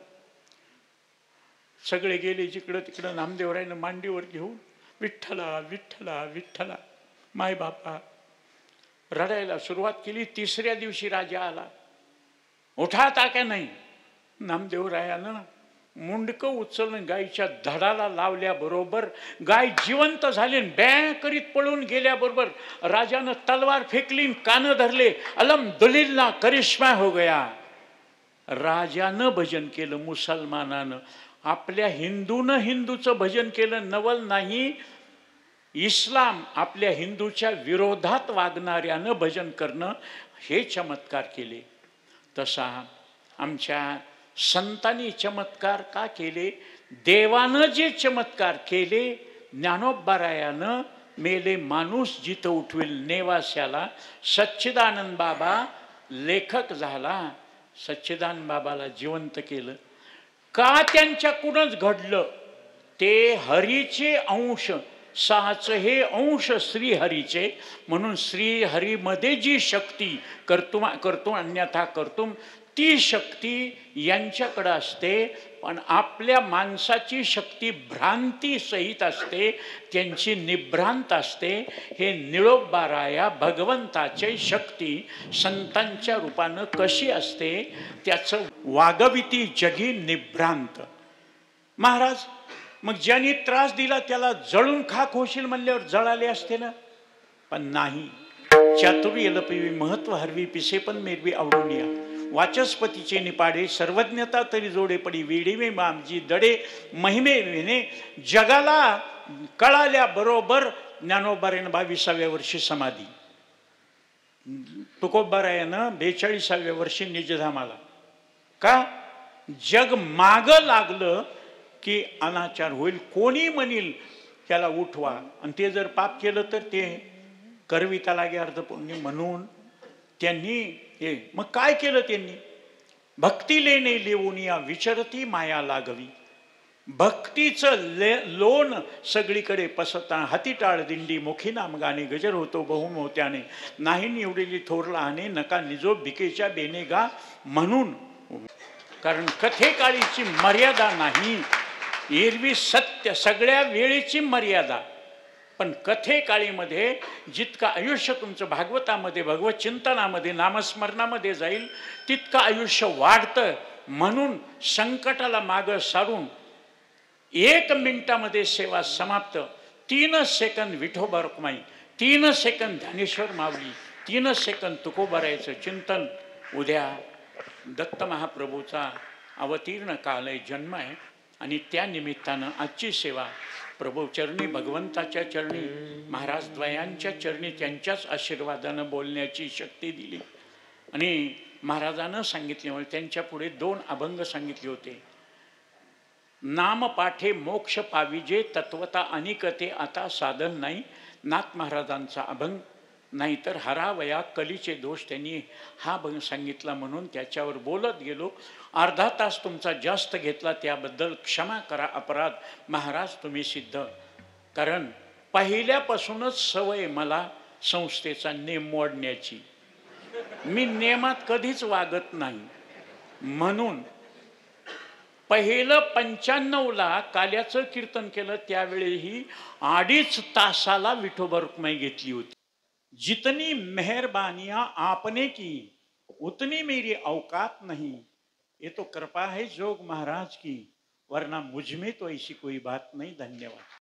सगळे गेले जिकडं तिकडं. नामदेवरायानं मांडीवर घेऊन विठ्ठला विठ्ठला विठ्ठला माय बापा रडायला सुरुवात केली. 3ऱ्या दिवशी राजा आला. उठा आता का नाही? नामदेवरायानं मुंडकं उचलून गायीच्या धडाला लावल्याबरोबर गाय जिवंत झाली. बॅ करीत पळून गेल्याबरोबर राजानं तलवार फेकली, कानं धरले. अल्हम्दुलिल्लाह, करिश्मा हो गया. राजानं भजन केलं, मुसलमानानं. आपल्या हिंदूनं हिंदूचं भजन केलं, नवल नाही. इस्लाम आपल्या हिंदूच्या विरोधात वागणाऱ्यानं भजन करणं, हे चमत्कार केले. तसा आमच्या संतांनी चमत्कार का केले? देवानं जे चमत्कार केले, ज्ञानोबारायानं मेले माणूस जिथं उठवेल नेवास्याला. सच्चिदानंद बाबा लेखक झाला, सच्चिदानंद बाबाला जिवंत केलं. का त्यांच्याकडूनच घडलं? ते हरीचे अंश, 6 हे अंश श्रीहरीचे. म्हणून श्रीहरीमध्ये जी शक्ती कर्तुम अन्यथा कर्तुम, ती शक्ती यांच्याकडे असते. पण आपल्या माणसाची शक्ती भ्रांती सहित असते, त्यांची निभ्रांत असते. हे निळोबाराया भगवंताची शक्ती संतांच्या रूपानं कशी असते त्याचं वागविती जगी निभ्रांत. महाराज, मग ज्यांनी त्रास दिला त्याला जळून खाक होशील म्हणल्यावर जळाले असते ना, पण नाही. चातुर्य लपवी महत्व हरवी पिसे पण मेरवी आवडून या. वाचस्पतीचे निपाडे सर्वज्ञता तरी जोडे पडी, वेडीवे मामजी दडे महिमे विने. जगाला कळाल्या बरोबर ज्ञानोबारायानं 22व्या वर्षी समाधी, तुकोबारायानं 42व्या वर्षी निजधामाला. का? जग माग लागलं की अनाचार होईल. कोणी म्हणील त्याला उठवा, आणि ते जर पाप केलं तर ते करविता लागे अर्धपुण्य. म्हणून त्यांनी हे मग काय केलं? त्यांनी भक्ती लेणे लेवूनिया विचरती माया लागवी. भक्तीचं लोण सगळीकडे पसरताना हातीटाळ दिंडी मुखी नाम गाणे गजर होतो बहुमोत्याने. नाही निवडलेली थोरला आणे नका निजो भिकेच्या बेने गा. म्हणून कारण कथेकाळीची मर्यादा नाही. एरवी सत्य सगळ्या वेळेची मर्यादा. पण कथेकाळीमध्ये जितकं आयुष्य तुमचं भागवतामध्ये भगवत चिंतनामध्ये नामस्मरणामध्ये जाईल तितकं आयुष्य वाढतं. म्हणून संकटाला मागं सारून 1 मिनिटामध्ये सेवा समाप्त. 3 सेकंद विठोबा रुक्माई, 3 सेकंद ज्ञानेश्वर माऊली, 3 सेकंद तुकोबारायचं चिंतन. उद्या दत्त महाप्रभूचा अवतीर्ण काल आहे, जन्म आहे. आणि त्या निमित्तानं आजची सेवा प्रभू चरणी, भगवंताच्या चरणी, महाराज द्वयांच्या चरणी त्यांच्याच आशीर्वादानं बोलण्याची शक्ती दिली. आणि महाराजानं सांगितल्यामुळे त्यांच्या पुढे 2 अभंग सांगितले होते. नाम पाठे मोक्ष पाविजे तत्वता अनिकते आता साधन नाही. नाथ महाराजांचा अभंग. नाहीतर हरावया कलीचे दोष, त्यांनी हा अभंग सांगितला म्हणून त्याच्यावर बोलत गेलो. अर्धा तास तुमचा जास्त घेतला, त्याबद्दल क्षमा करा. अपराध महाराज तुम्ही सिद्ध. कारण पहिल्यापासूनच सवय मला संस्थेचा नेम मोडण्याची. मी नेमात कधीच वागत नाही. म्हणून पहिलं 95ला काल्याचं कीर्तन केलं, त्यावेळीही 2.5 तासाला विठोबा रुक्माई घेतली होती. जितनी मेहरबानियां आपने की उतनी मेरी औकात नहीं, ये तो कृपा है जोग महाराज की, वरना मुझ में तो ऐसी कोई बात नहीं. धन्यवाद.